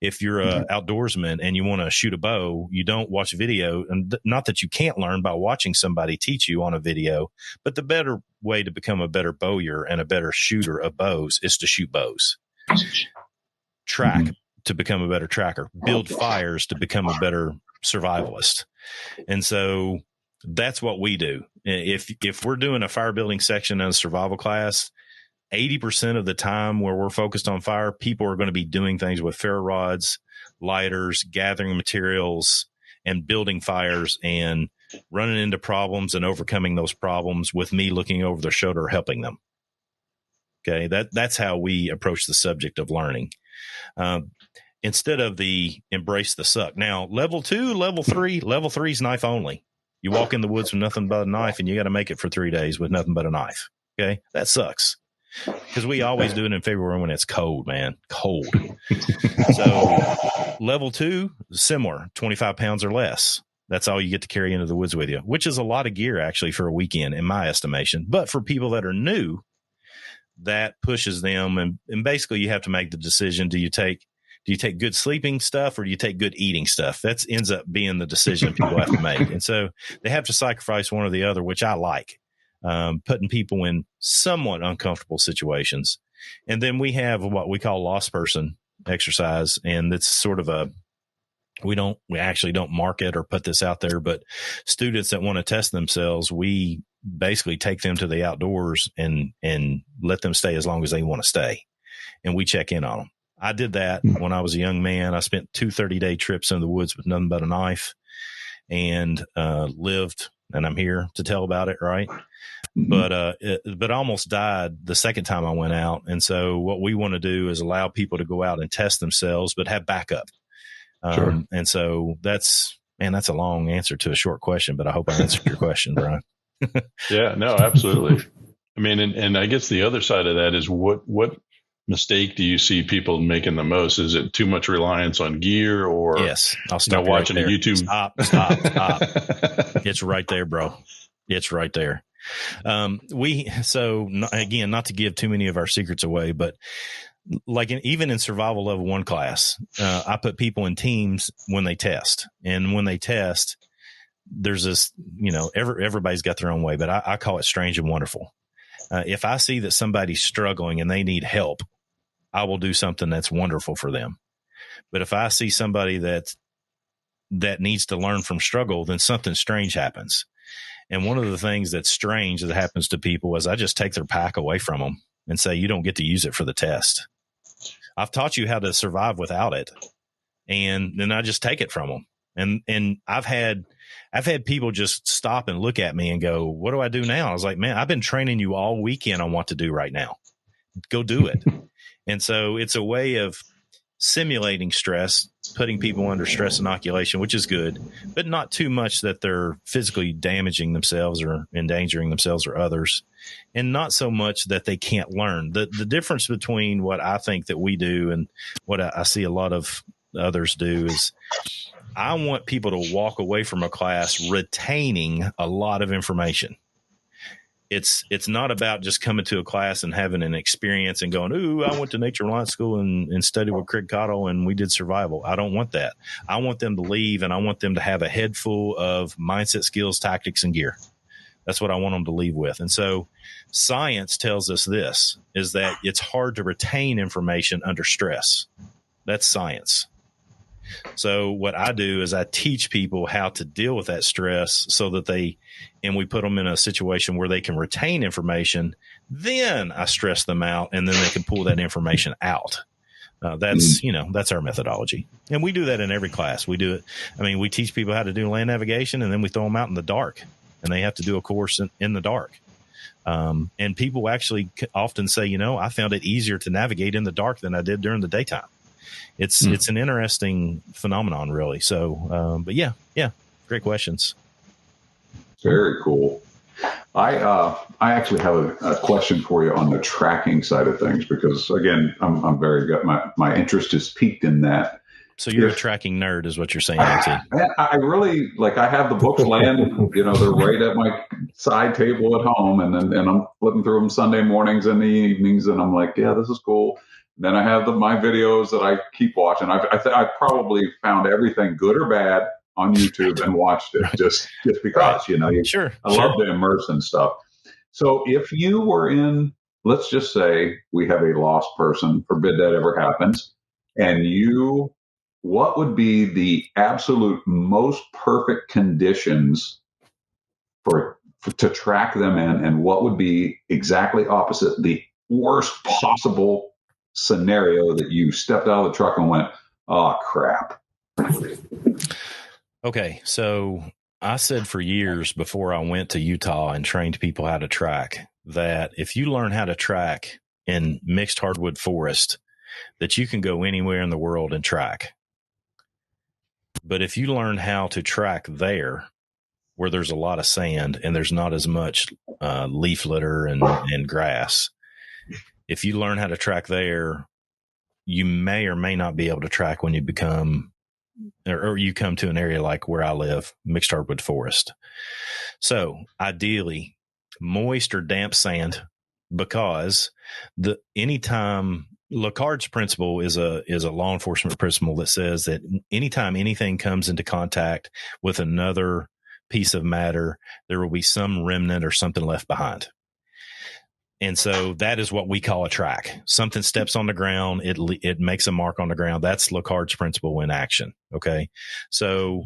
If you're an outdoorsman and you want to shoot a bow, you don't watch video. And not that you can't learn by watching somebody teach you on a video, but the better way to become a better bowyer and a better shooter of bows is to shoot bows. Track to become a better tracker. Build fires to become a better survivalist. And so that's what we do. If we're doing a fire building section in a survival class, 80% of the time where we're focused on fire, people are going to be doing things with ferro rods, lighters, gathering materials, and building fires and running into problems and overcoming those problems with me looking over their shoulder, helping them. Okay. That's how we approach the subject of learning. Instead of the embrace the suck. Now, level 2, level 3 is knife only. You walk in the woods with nothing but a knife and you got to make it for 3 days with nothing but a knife. Okay. That sucks. Because we always do it in February when it's cold, man. Cold. So level 2, similar, 25 pounds or less. That's all you get to carry into the woods with you, which is a lot of gear actually for a weekend in my estimation. But for people that are new, that pushes them. And basically you have to make the decision. Do you take good sleeping stuff or do you take good eating stuff? That ends up being the decision people have to make. And so they have to sacrifice one or the other, which I like. Putting people in somewhat uncomfortable situations. And then we have what we call lost person exercise. And it's sort of We actually don't market or put this out there, but students that want to test themselves, we basically take them to the outdoors and let them stay as long as they want to stay. And we check in on them. I did that when I was a young man. I spent 2 30-day trips in the woods with nothing but a knife and lived, and I'm here to tell about it, right? But I almost died the second time I went out. And so what we want to do is allow people to go out and test themselves, but have backup. Sure. And so that's a long answer to a short question, but I hope I answered your question, Brian. Yeah, no, absolutely. I mean, and I guess the other side of that is what mistake do you see people making the most? Is it too much reliance on gear, or yes, I'll stop watching right a YouTube? Stop. It's right there, bro. It's right there. Again, not to give too many of our secrets away, but like even in survival level 1 class, I put people in teams when they test, and when they test, there's this, everybody's got their own way, but I call it strange and wonderful. If I see that somebody's struggling and they need help, I will do something that's wonderful for them. But if I see somebody that needs to learn from struggle, then something strange happens. And one of the things that's strange that happens to people is I just take their pack away from them and say, you don't get to use it for the test. I've taught you how to survive without it. And then I just take it from them. And I've had people just stop and look at me and go, what do I do now? I was like, man, I've been training you all weekend on what to do right now. Go do it. And so it's a way of simulating stress, putting people under stress inoculation, which is good, but not too much that they're physically damaging themselves or endangering themselves or others, and not so much that they can't learn. The difference between what I think that we do and what I see a lot of others do is I want people to walk away from a class retaining a lot of information. It's not about just coming to a class and having an experience and going, ooh, I went to Nature Reliance School and studied with Craig Caudill and we did survival. I don't want that. I want them to leave, and I want them to have a head full of mindset, skills, tactics, and gear. That's what I want them to leave with. And so science tells us this, is that it's hard to retain information under stress. That's science. So what I do is I teach people how to deal with that stress so that we put them in a situation where they can retain information. Then I stress them out, and then they can pull that information out. That's our methodology. And we do that in every class. We do it. I mean, we teach people how to do land navigation, and then we throw them out in the dark, and they have to do a course in the dark. And people actually often say, I found it easier to navigate in the dark than I did during the daytime. It's an interesting phenomenon, really. So, but yeah, great questions. Very cool. I actually have a question for you on the tracking side of things, because again, I'm very good. My interest is piqued in that. So you're a tracking nerd, is what you're saying, LT. I really I have the books laying, they're right at my side table at home, and I'm flipping through them Sunday mornings and the evenings, and I'm like, yeah, this is cool. Then I have my videos that I keep watching. I probably found everything good or bad on YouTube and watched it just because, Sure. I love to immerse in stuff. So if you were in, let's just say we have a lost person, forbid that ever happens, and what would be the absolute most perfect conditions to track them in, and what would be exactly opposite, the worst possible scenario that you stepped out of the truck and went, oh, crap? Okay, so I said for years before I went to Utah and trained people how to track, that if you learn how to track in mixed hardwood forest, that you can go anywhere in the world and track. But if you learn how to track there, where there's a lot of sand and there's not as much leaf litter and grass, if you learn how to track there, you may or may not be able to track when you become, or you come to an area like where I live, mixed hardwood forest. So ideally, moist or damp sand, because anytime Lacard's principle is a law enforcement principle that says that anytime anything comes into contact with another piece of matter, there will be some remnant or something left behind. And so that is what we call a track. Something steps on the ground. It makes a mark on the ground. That's Locard's principle in action. Okay. So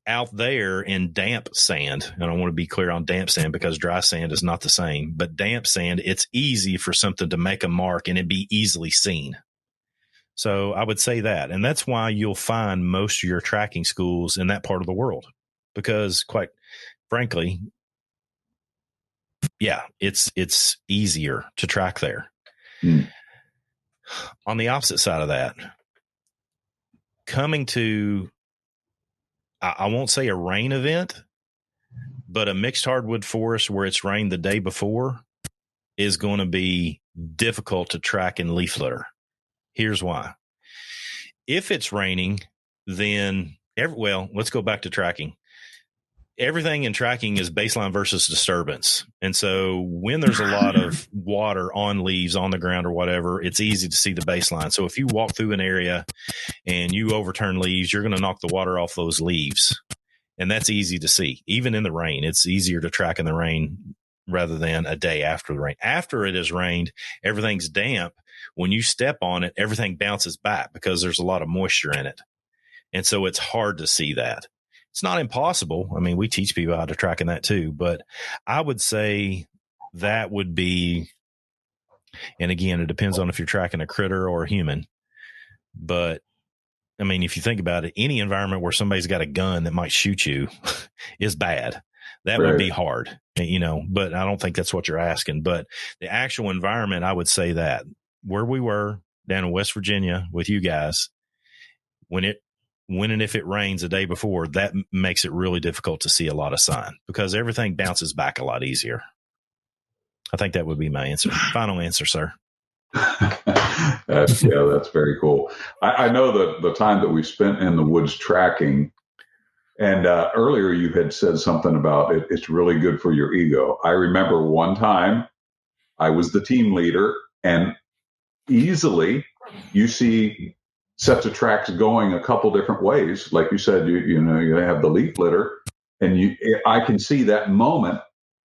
out there in damp sand, and I want to be clear on damp sand because dry sand is not the same, but damp sand, it's easy for something to make a mark and it be easily seen. So I would say that. And that's why you'll find most of your tracking schools in that part of the world, because quite frankly, yeah, it's easier to track there. On the opposite side of that, coming to, I won't say a rain event, but a mixed hardwood forest where it's rained the day before is going to be difficult to track in leaf litter. Here's why. If it's raining, then let's go back to tracking. Everything in tracking is baseline versus disturbance. And so when there's a lot of water on leaves on the ground or whatever, it's easy to see the baseline. So if you walk through an area and you overturn leaves, you're going to knock the water off those leaves. And that's easy to see. Even in the rain, it's easier to track in the rain rather than a day after the rain. After it has rained, everything's damp. When you step on it, everything bounces back because there's a lot of moisture in it. And so it's hard to see that. It's not impossible. I mean, we teach people how to track in that too, but I would say that would be, and again, it depends on if you're tracking a critter or a human, but I mean, if you think about it, any environment where somebody's got a gun that might shoot you is bad. That would be hard, but I don't think that's what you're asking. But the actual environment, I would say that where we were down in West Virginia with you guys, when and if it rains the day before, that makes it really difficult to see a lot of sign because everything bounces back a lot easier. I think that would be my answer. Final answer, sir. That's very cool. I know the time that we spent in the woods tracking, and earlier you had said something about it's really good for your ego. I remember one time I was the team leader, and easily you see sets of tracks going a couple different ways. Like you said, you have the leaf litter, and I can see that moment.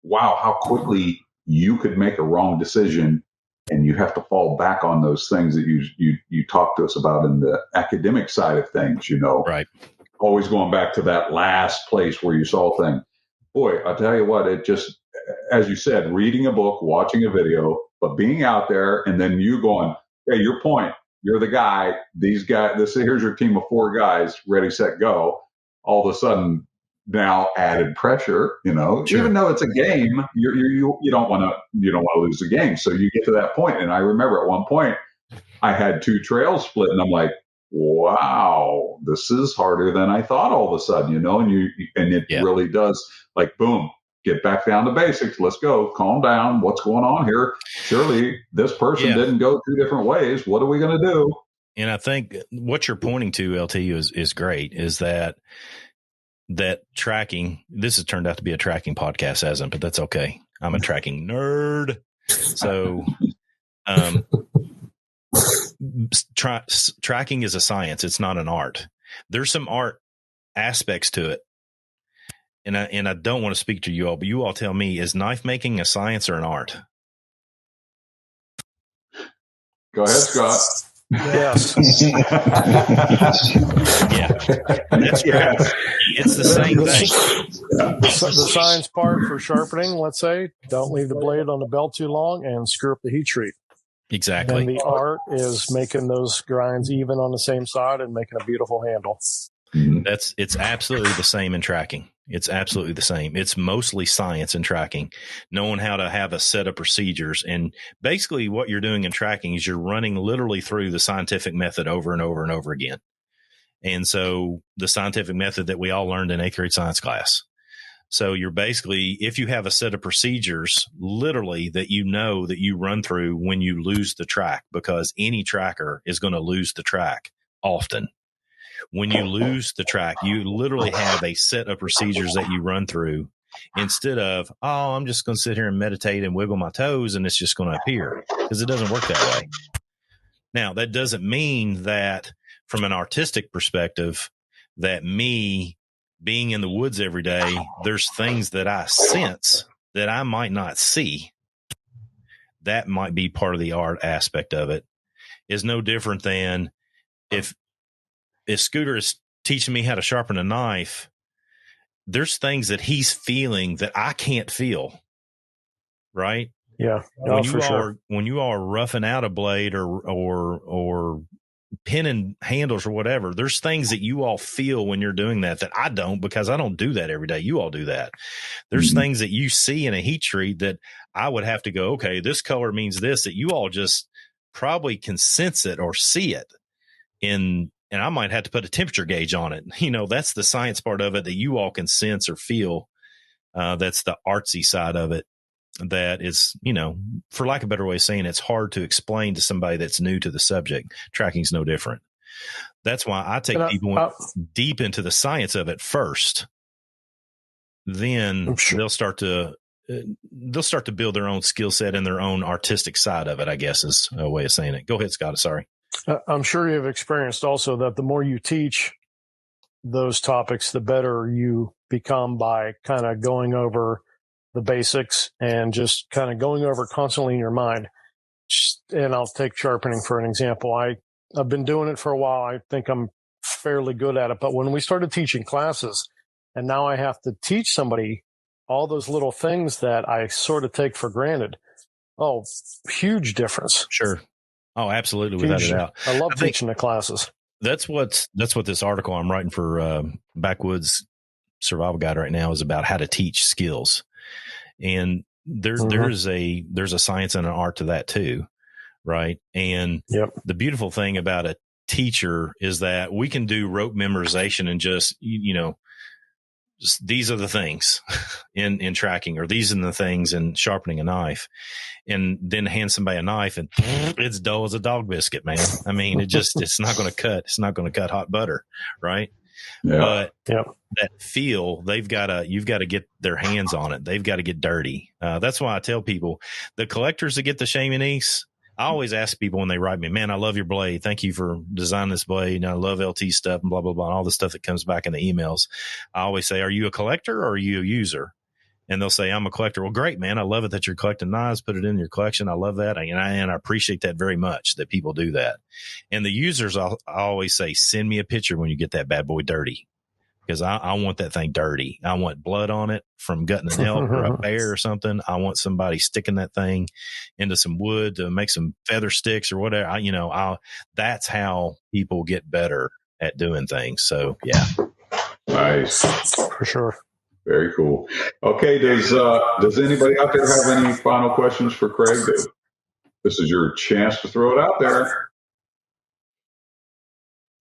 Wow, how quickly you could make a wrong decision, and you have to fall back on those things that you talked to us about in the academic side of things. Right? Always going back to that last place where you saw things. Boy, I'll tell you what, it just, as you said, reading a book, watching a video, but being out there, and then you going, hey, your point. You're the guy. These guys. Here's your team of 4 guys. Ready, set, go. All of a sudden, now added pressure. Sure. Even though it's a game, you don't want to lose the game. So you get to that point. And I remember at one point, I had 2 trails split, and I'm like, wow, this is harder than I thought. All of a sudden, and it really does. Like, boom. Get back down to basics. Let's go. Calm down. What's going on here? Surely this person didn't go 2 different ways. What are we going to do? And I think what you're pointing to, LT, is great. Is that tracking? This has turned out to be a tracking podcast, hasn't? But that's okay. I'm a tracking nerd. So, tracking is a science. It's not an art. There's some art aspects to it. And I don't want to speak to you all, but you all tell me, is knife making a science or an art? Go ahead, Scott. Yes. That's right. It's the same thing. The science part for sharpening, let's say, don't leave the blade on the belt too long and screw up the heat treat. Exactly. And the art is making those grinds even on the same side and making a beautiful handle. It's absolutely the same in tracking. It's absolutely the same. It's mostly science in tracking, knowing how to have a set of procedures. And basically what you're doing in tracking is you're running literally through the scientific method over and over and over again. And so the scientific method that we all learned in 8th grade science class. So you're basically, if you have a set of procedures, literally that that you run through when you lose the track, because any tracker is going to lose the track often. When you lose the track, you literally have a set of procedures that you run through instead of, I'm just going to sit here and meditate and wiggle my toes and it's just going to appear, because it doesn't work that way. Now, that doesn't mean that from an artistic perspective, that me being in the woods every day, there's things that I sense that I might not see. that might be part of the art aspect of it. Is no different than if Scooter is teaching me how to sharpen a knife, there's things that he's feeling that I can't feel. Right. Yeah. When you are roughing out a blade or pinning handles or whatever, there's things that you all feel when you're doing that I don't, because I don't do that every day. You all do that. There's things that you see in a heat treat that I would have to go, okay, this color means this, that you all just probably can sense it or see it and I might have to put a temperature gauge on it. That's the science part of it that you all can sense or feel. That's the artsy side of it. That is, for lack of a better way of saying it, it's hard to explain to somebody that's new to the subject. Tracking's no different. That's why I take people deep into the science of it first. Then they'll start to build their own skill set and their own artistic side of it, I guess is a way of saying it. Go ahead, Scott. Sorry. I'm sure you've experienced also that the more you teach those topics, the better you become by kind of going over the basics and just kind of going over constantly in your mind. And I'll take sharpening for an example. I've been doing it for a while. I think I'm fairly good at it. But when we started teaching classes, and now I have to teach somebody all those little things that I sort of take for granted. Oh, huge difference. Sure. Oh, absolutely. Without a doubt. I love teaching the classes. That's what this article I'm writing for Backwoods Survival Guide right now is about, how to teach skills. And there's a science and an art to that too. Right. And the beautiful thing about a teacher is that we can do rote memorization and just these are the things in tracking, or these are the things in sharpening a knife, and then hand somebody a knife and it's dull as a dog biscuit, man. I mean, it's not going to cut. It's not going to cut hot butter. Right. Yeah. But that feel, you've got to get their hands on it. They've got to get dirty. That's why I tell people, the collectors that get the Chamonix, I always ask people when they write me, man, I love your blade. Thank you for designing this blade. And I love LT stuff and blah, blah, blah, and all the stuff that comes back in the emails. I always say, are you a collector or are you a user? And they'll say, I'm a collector. Well, great, man. I love it that you're collecting knives. Put it in your collection. I love that. And I appreciate that very much, that people do that. And the users, I always say, send me a picture when you get that bad boy dirty. Because I want that thing dirty. I want blood on it from gutting an elk or a bear or something. I want somebody sticking that thing into some wood to make some feather sticks or whatever. That's how people get better at doing things. So, yeah. Nice. For sure. Very cool. Okay. Does anybody out there have any final questions for Craig? This is your chance to throw it out there.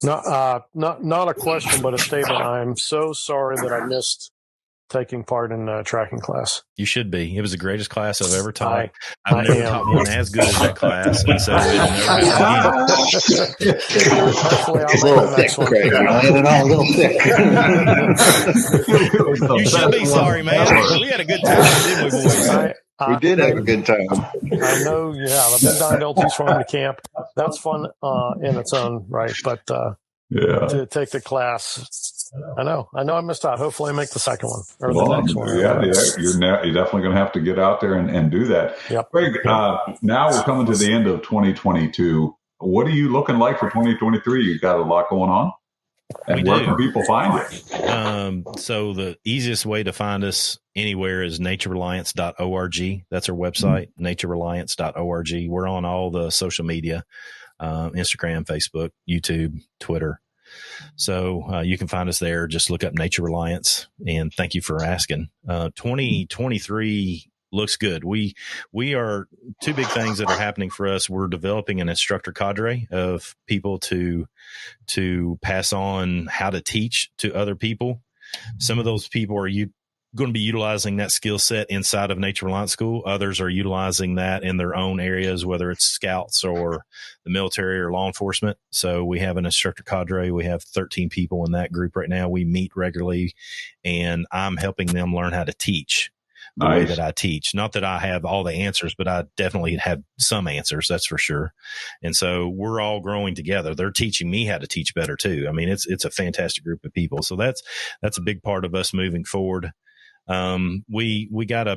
Not a question, but a statement. I'm so sorry that I missed taking part in a tracking class. You should be. It was the greatest class I've ever taught. I've never taught one as good as that class, and so it'll never happen again. Hopefully, I'll make the next one. You should be sorry, man. We had a good time, didn't we, boys? We did have a good time. I know you have. I've been down to LT's farm to camp. That's fun in its own right. But to take the class, I know I missed out. Hopefully I make the second one or the next one. Yeah, you're definitely going to have to get out there and do that. Yep. Craig, now we're coming to the end of 2022. What are you looking like for 2023? You've got a lot going on. And where can people find you? So the easiest way to find us anywhere is naturereliance.org. That's our website, naturereliance.org. We're on all the social media, Instagram, Facebook, YouTube, Twitter. So you can find us there. Just look up Nature Reliance. And thank you for asking. 2023 looks good. We are two big things that are happening for us. We're developing an instructor cadre of people to pass on how to teach to other people. Some of those people are going to be utilizing that skill set inside of Nature Reliance School. Others are utilizing that in their own areas, whether it's scouts or the military or law enforcement. So we have an instructor cadre. We have 13 people in that group right now. We meet regularly, and I'm helping them learn how to teach the way that I teach. Not that I have all the answers, but I definitely have some answers. That's for sure. And so we're all growing together. They're teaching me how to teach better too. I mean, it's a fantastic group of people. So that's a big part of us moving forward. We got I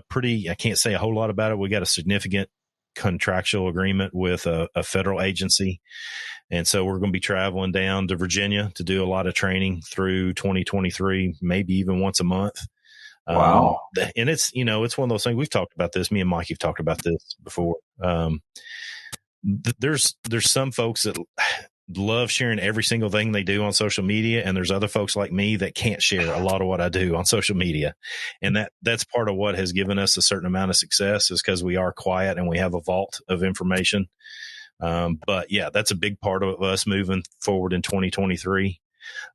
can't say a whole lot about it. We got a significant contractual agreement with a federal agency. And so we're going to be traveling down to Virginia to do a lot of training through 2023, maybe even once a month. Wow. And it's, it's one of those things we've talked about this. Me and Mike have talked about this before. There's some folks that love sharing every single thing they do on social media. And there's other folks like me that can't share a lot of what I do on social media. And that's part of what has given us a certain amount of success, is because we are quiet and we have a vault of information. But yeah, that's a big part of us moving forward in 2023.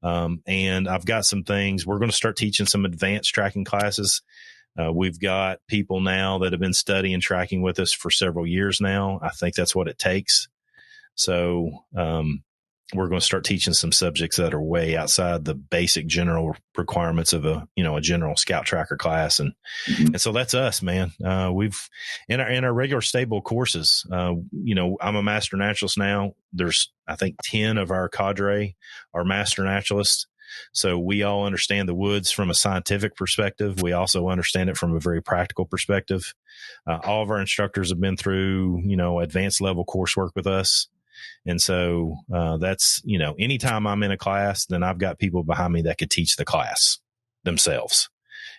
And I've got some things. We're going to start teaching some advanced tracking classes. We've got people now that have been studying tracking with us for several years now. I think that's what it takes. So, we're going to start teaching some subjects that are way outside the basic general requirements of a general scout tracker class. And so that's us, man. We've in our regular stable courses, I'm a master naturalist now. There's, I think, 10 of our cadre are master naturalists. So we all understand the woods from a scientific perspective. We also understand it from a very practical perspective. All of our instructors have been through, advanced level coursework with us. And so, that's, anytime I'm in a class, then I've got people behind me that could teach the class themselves.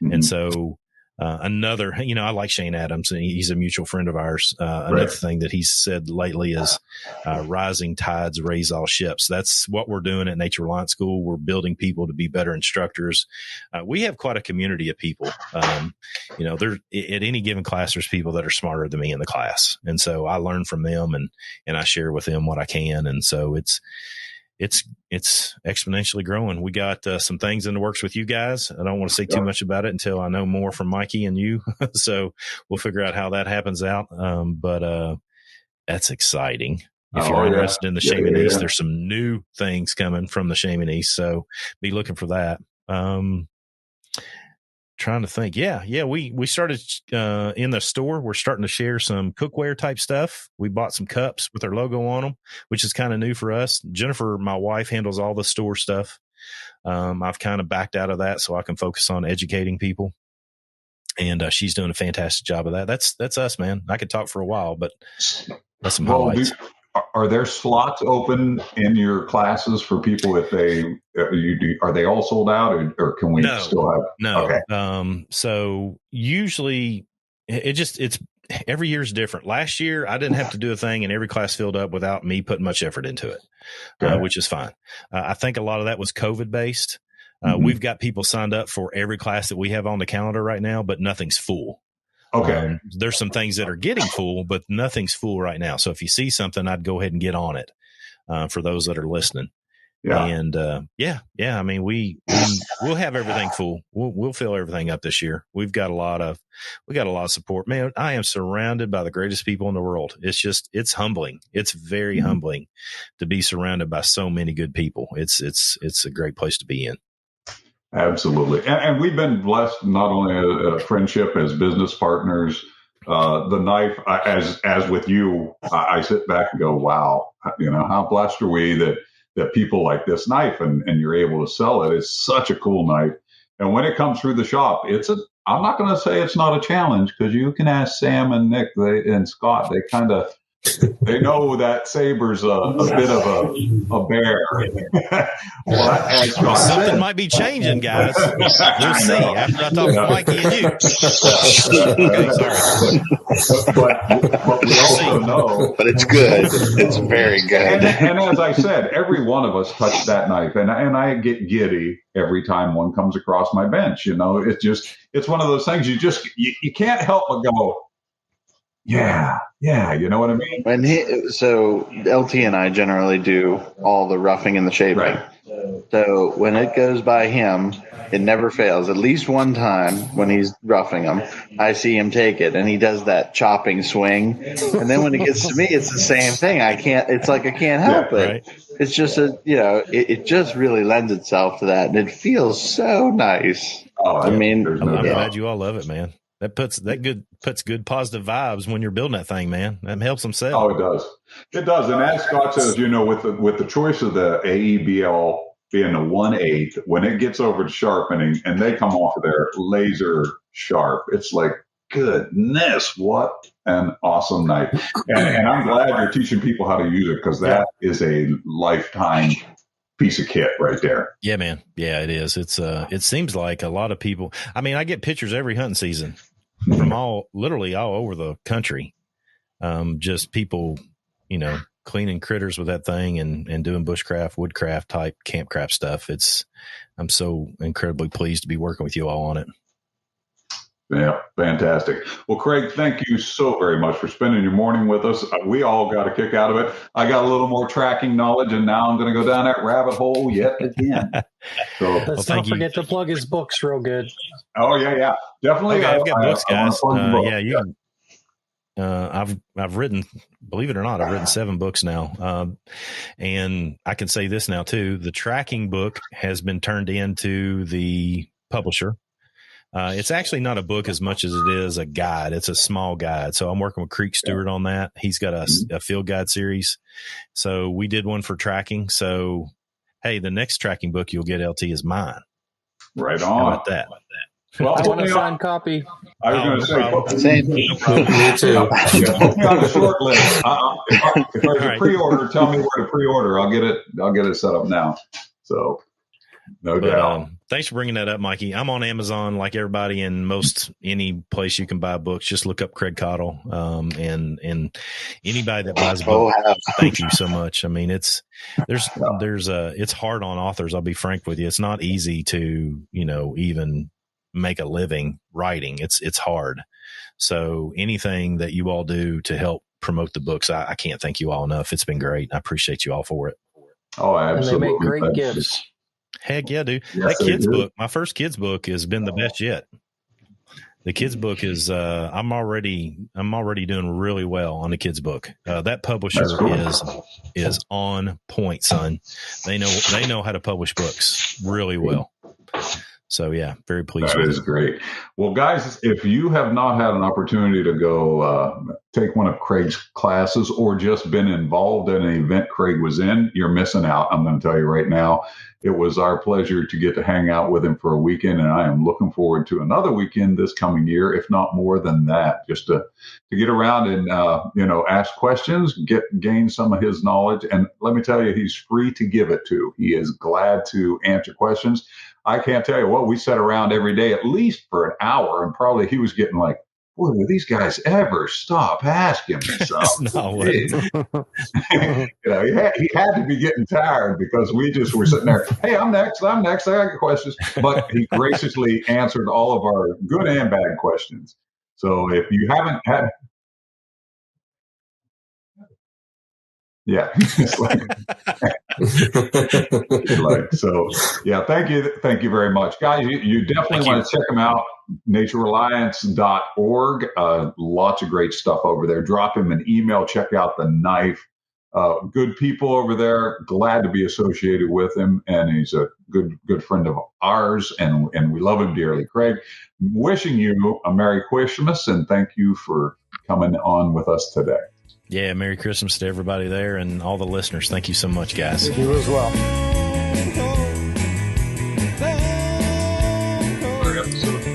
Mm-hmm. And so, another, I like Shane Adams, and he's a mutual friend of ours. Another thing that he's said lately is, rising tides raise all ships. That's what we're doing at Nature Reliance School. We're building people to be better instructors. We have quite a community of people. There at any given class, there's people that are smarter than me in the class. And so I learn from them and I share with them what I can. And so it's exponentially growing. We got some things in the works with you guys. I don't want to say too much about it until I know more from Mikey and you. So we'll figure out how that happens out. But that's exciting. If you're interested in the Chamonix, there's some new things coming from the Chamonix. So be looking for that. Trying to think. We started in the store. We're starting to share some cookware type stuff. We bought some cups with our logo on them, which is kind of new for us. Jennifer, my wife, handles all the store stuff. I've kind of backed out of that so I can focus on educating people. And she's doing a fantastic job of that. That's us, man. I could talk for a while, but that's some highlights. Are there slots open in your classes for people if are they all sold out or can we still have? No. Okay. So usually it's every year is different. Last year I didn't have to do a thing and every class filled up without me putting much effort into it, which is fine. I think a lot of that was COVID based. We've got people signed up for every class that we have on the calendar right now, but nothing's full. Okay. There's some things that are getting full, but nothing's full right now. So if you see something, I'd go ahead and get on it, for those that are listening. Yeah. And, I mean, we'll have everything full. We'll fill everything up this year. We got a lot of support, man. I am surrounded by the greatest people in the world. It's humbling. It's very humbling to be surrounded by so many good people. It's a great place to be in. Absolutely. And we've been blessed not only a friendship as business partners, the knife, as with you, I sit back and go, wow, how blessed are we that people like this knife and you're able to sell it. It's such a cool knife. And when it comes through the shop, I'm not going to say it's not a challenge because you can ask Sam and Nick and Scott, they know that saber's a bit of a bear. Something might be changing, guys. We'll see after I talk to Mikey and you. Okay, sorry. But we also know. But it's good. It's very good. And as I said, every one of us touched that knife, and I get giddy every time one comes across my bench. It's one of those things you can't help but go. Yeah, you know what I mean? So LT and I generally do all the roughing and the shaping. Right. So when it goes by him, it never fails. At least one time when he's roughing them, I see him take it, and he does that chopping swing. And then when it gets to me, it's the same thing. It's like I can't help it. Right. It's just it just really lends itself to that, and it feels so nice. I'm glad you all love it, man. That puts good positive vibes when you're building that thing, man. That helps them sell. Oh, it does. It does. And as Scott says, with the choice of the AEBL being the 1/8, when it gets over to sharpening and they come off of there laser sharp, it's like goodness, what an awesome night. And I'm glad you're teaching people how to use it, because that is a lifetime piece of kit right there. Yeah, man. Yeah, it is. It's it seems like a lot of people, I mean, I get pictures every hunting season from literally all over the country. Just people, cleaning critters with that thing and doing bushcraft, woodcraft type campcraft stuff. I'm so incredibly pleased to be working with you all on it. Yeah, fantastic. Well, Craig, thank you so very much for spending your morning with us. We all got a kick out of it. I got a little more tracking knowledge, and now I'm going to go down that rabbit hole yet again. So let's not forget to plug his books real good. Oh, yeah. Definitely. Okay, I've got books, guys. You I've written, believe it or not, I've written 7 books now. And I can say this now too. The tracking book has been turned into the publisher. It's actually not a book as much as it is a guide. It's a small guide. So I'm working with Creek Stewart on that. He's got a field guide series. So we did one for tracking. So, hey, the next tracking book you'll get, LT, is mine. Right on. How about that? Well, I want a signed copy. I was going to say, Me too. put me on the short list. If there's a pre-order, tell me where to pre-order. I'll get it set up now. So, no doubt. Thanks for bringing that up, Mikey. I'm on Amazon like everybody, and any place you can buy books. Just look up Craig Caudill, and anybody that buys a book. Thank you so much. I mean, it's hard on authors. I'll be frank with you. It's not easy to even make a living writing. It's hard. So anything that you all do to help promote the books, I can't thank you all enough. It's been great. I appreciate you all for it. Oh, absolutely. And they make great gifts. Heck yeah, dude. Yes, that kids book, my first kids book, has been the best yet. The kids book is I'm already doing really well on the kids book. That publisher is on point, son. They know how to publish books really well. So, yeah, very pleased with it. That is great. Well, guys, if you have not had an opportunity to go take one of Craig's classes or just been involved in an event Craig was in, you're missing out. I'm going to tell you right now. It was our pleasure to get to hang out with him for a weekend, and I am looking forward to another weekend this coming year, if not more than that, just to get around and, ask questions, gain some of his knowledge. And let me tell you, he's free to give it to. He is glad to answer questions. I can't tell you what, we sat around every day, at least for an hour, and probably he was getting like, boy, do these guys ever stop asking me something? He had to be getting tired, because we just were sitting there, hey, I'm next, I got questions. But he graciously answered all of our good and bad questions. So if you haven't had... Yeah. So, yeah, thank you very much, guys. You definitely want to check them out. naturereliance.org. Lots of great stuff over there. Drop him an email. Check out the knife. Good people over there. Glad to be associated with him, and he's a good friend of ours, and we love him dearly. Craig, wishing you a Merry Christmas, and thank you for coming on with us today. Yeah, Merry Christmas to everybody there and all the listeners. Thank you so much, guys. You as well. Episode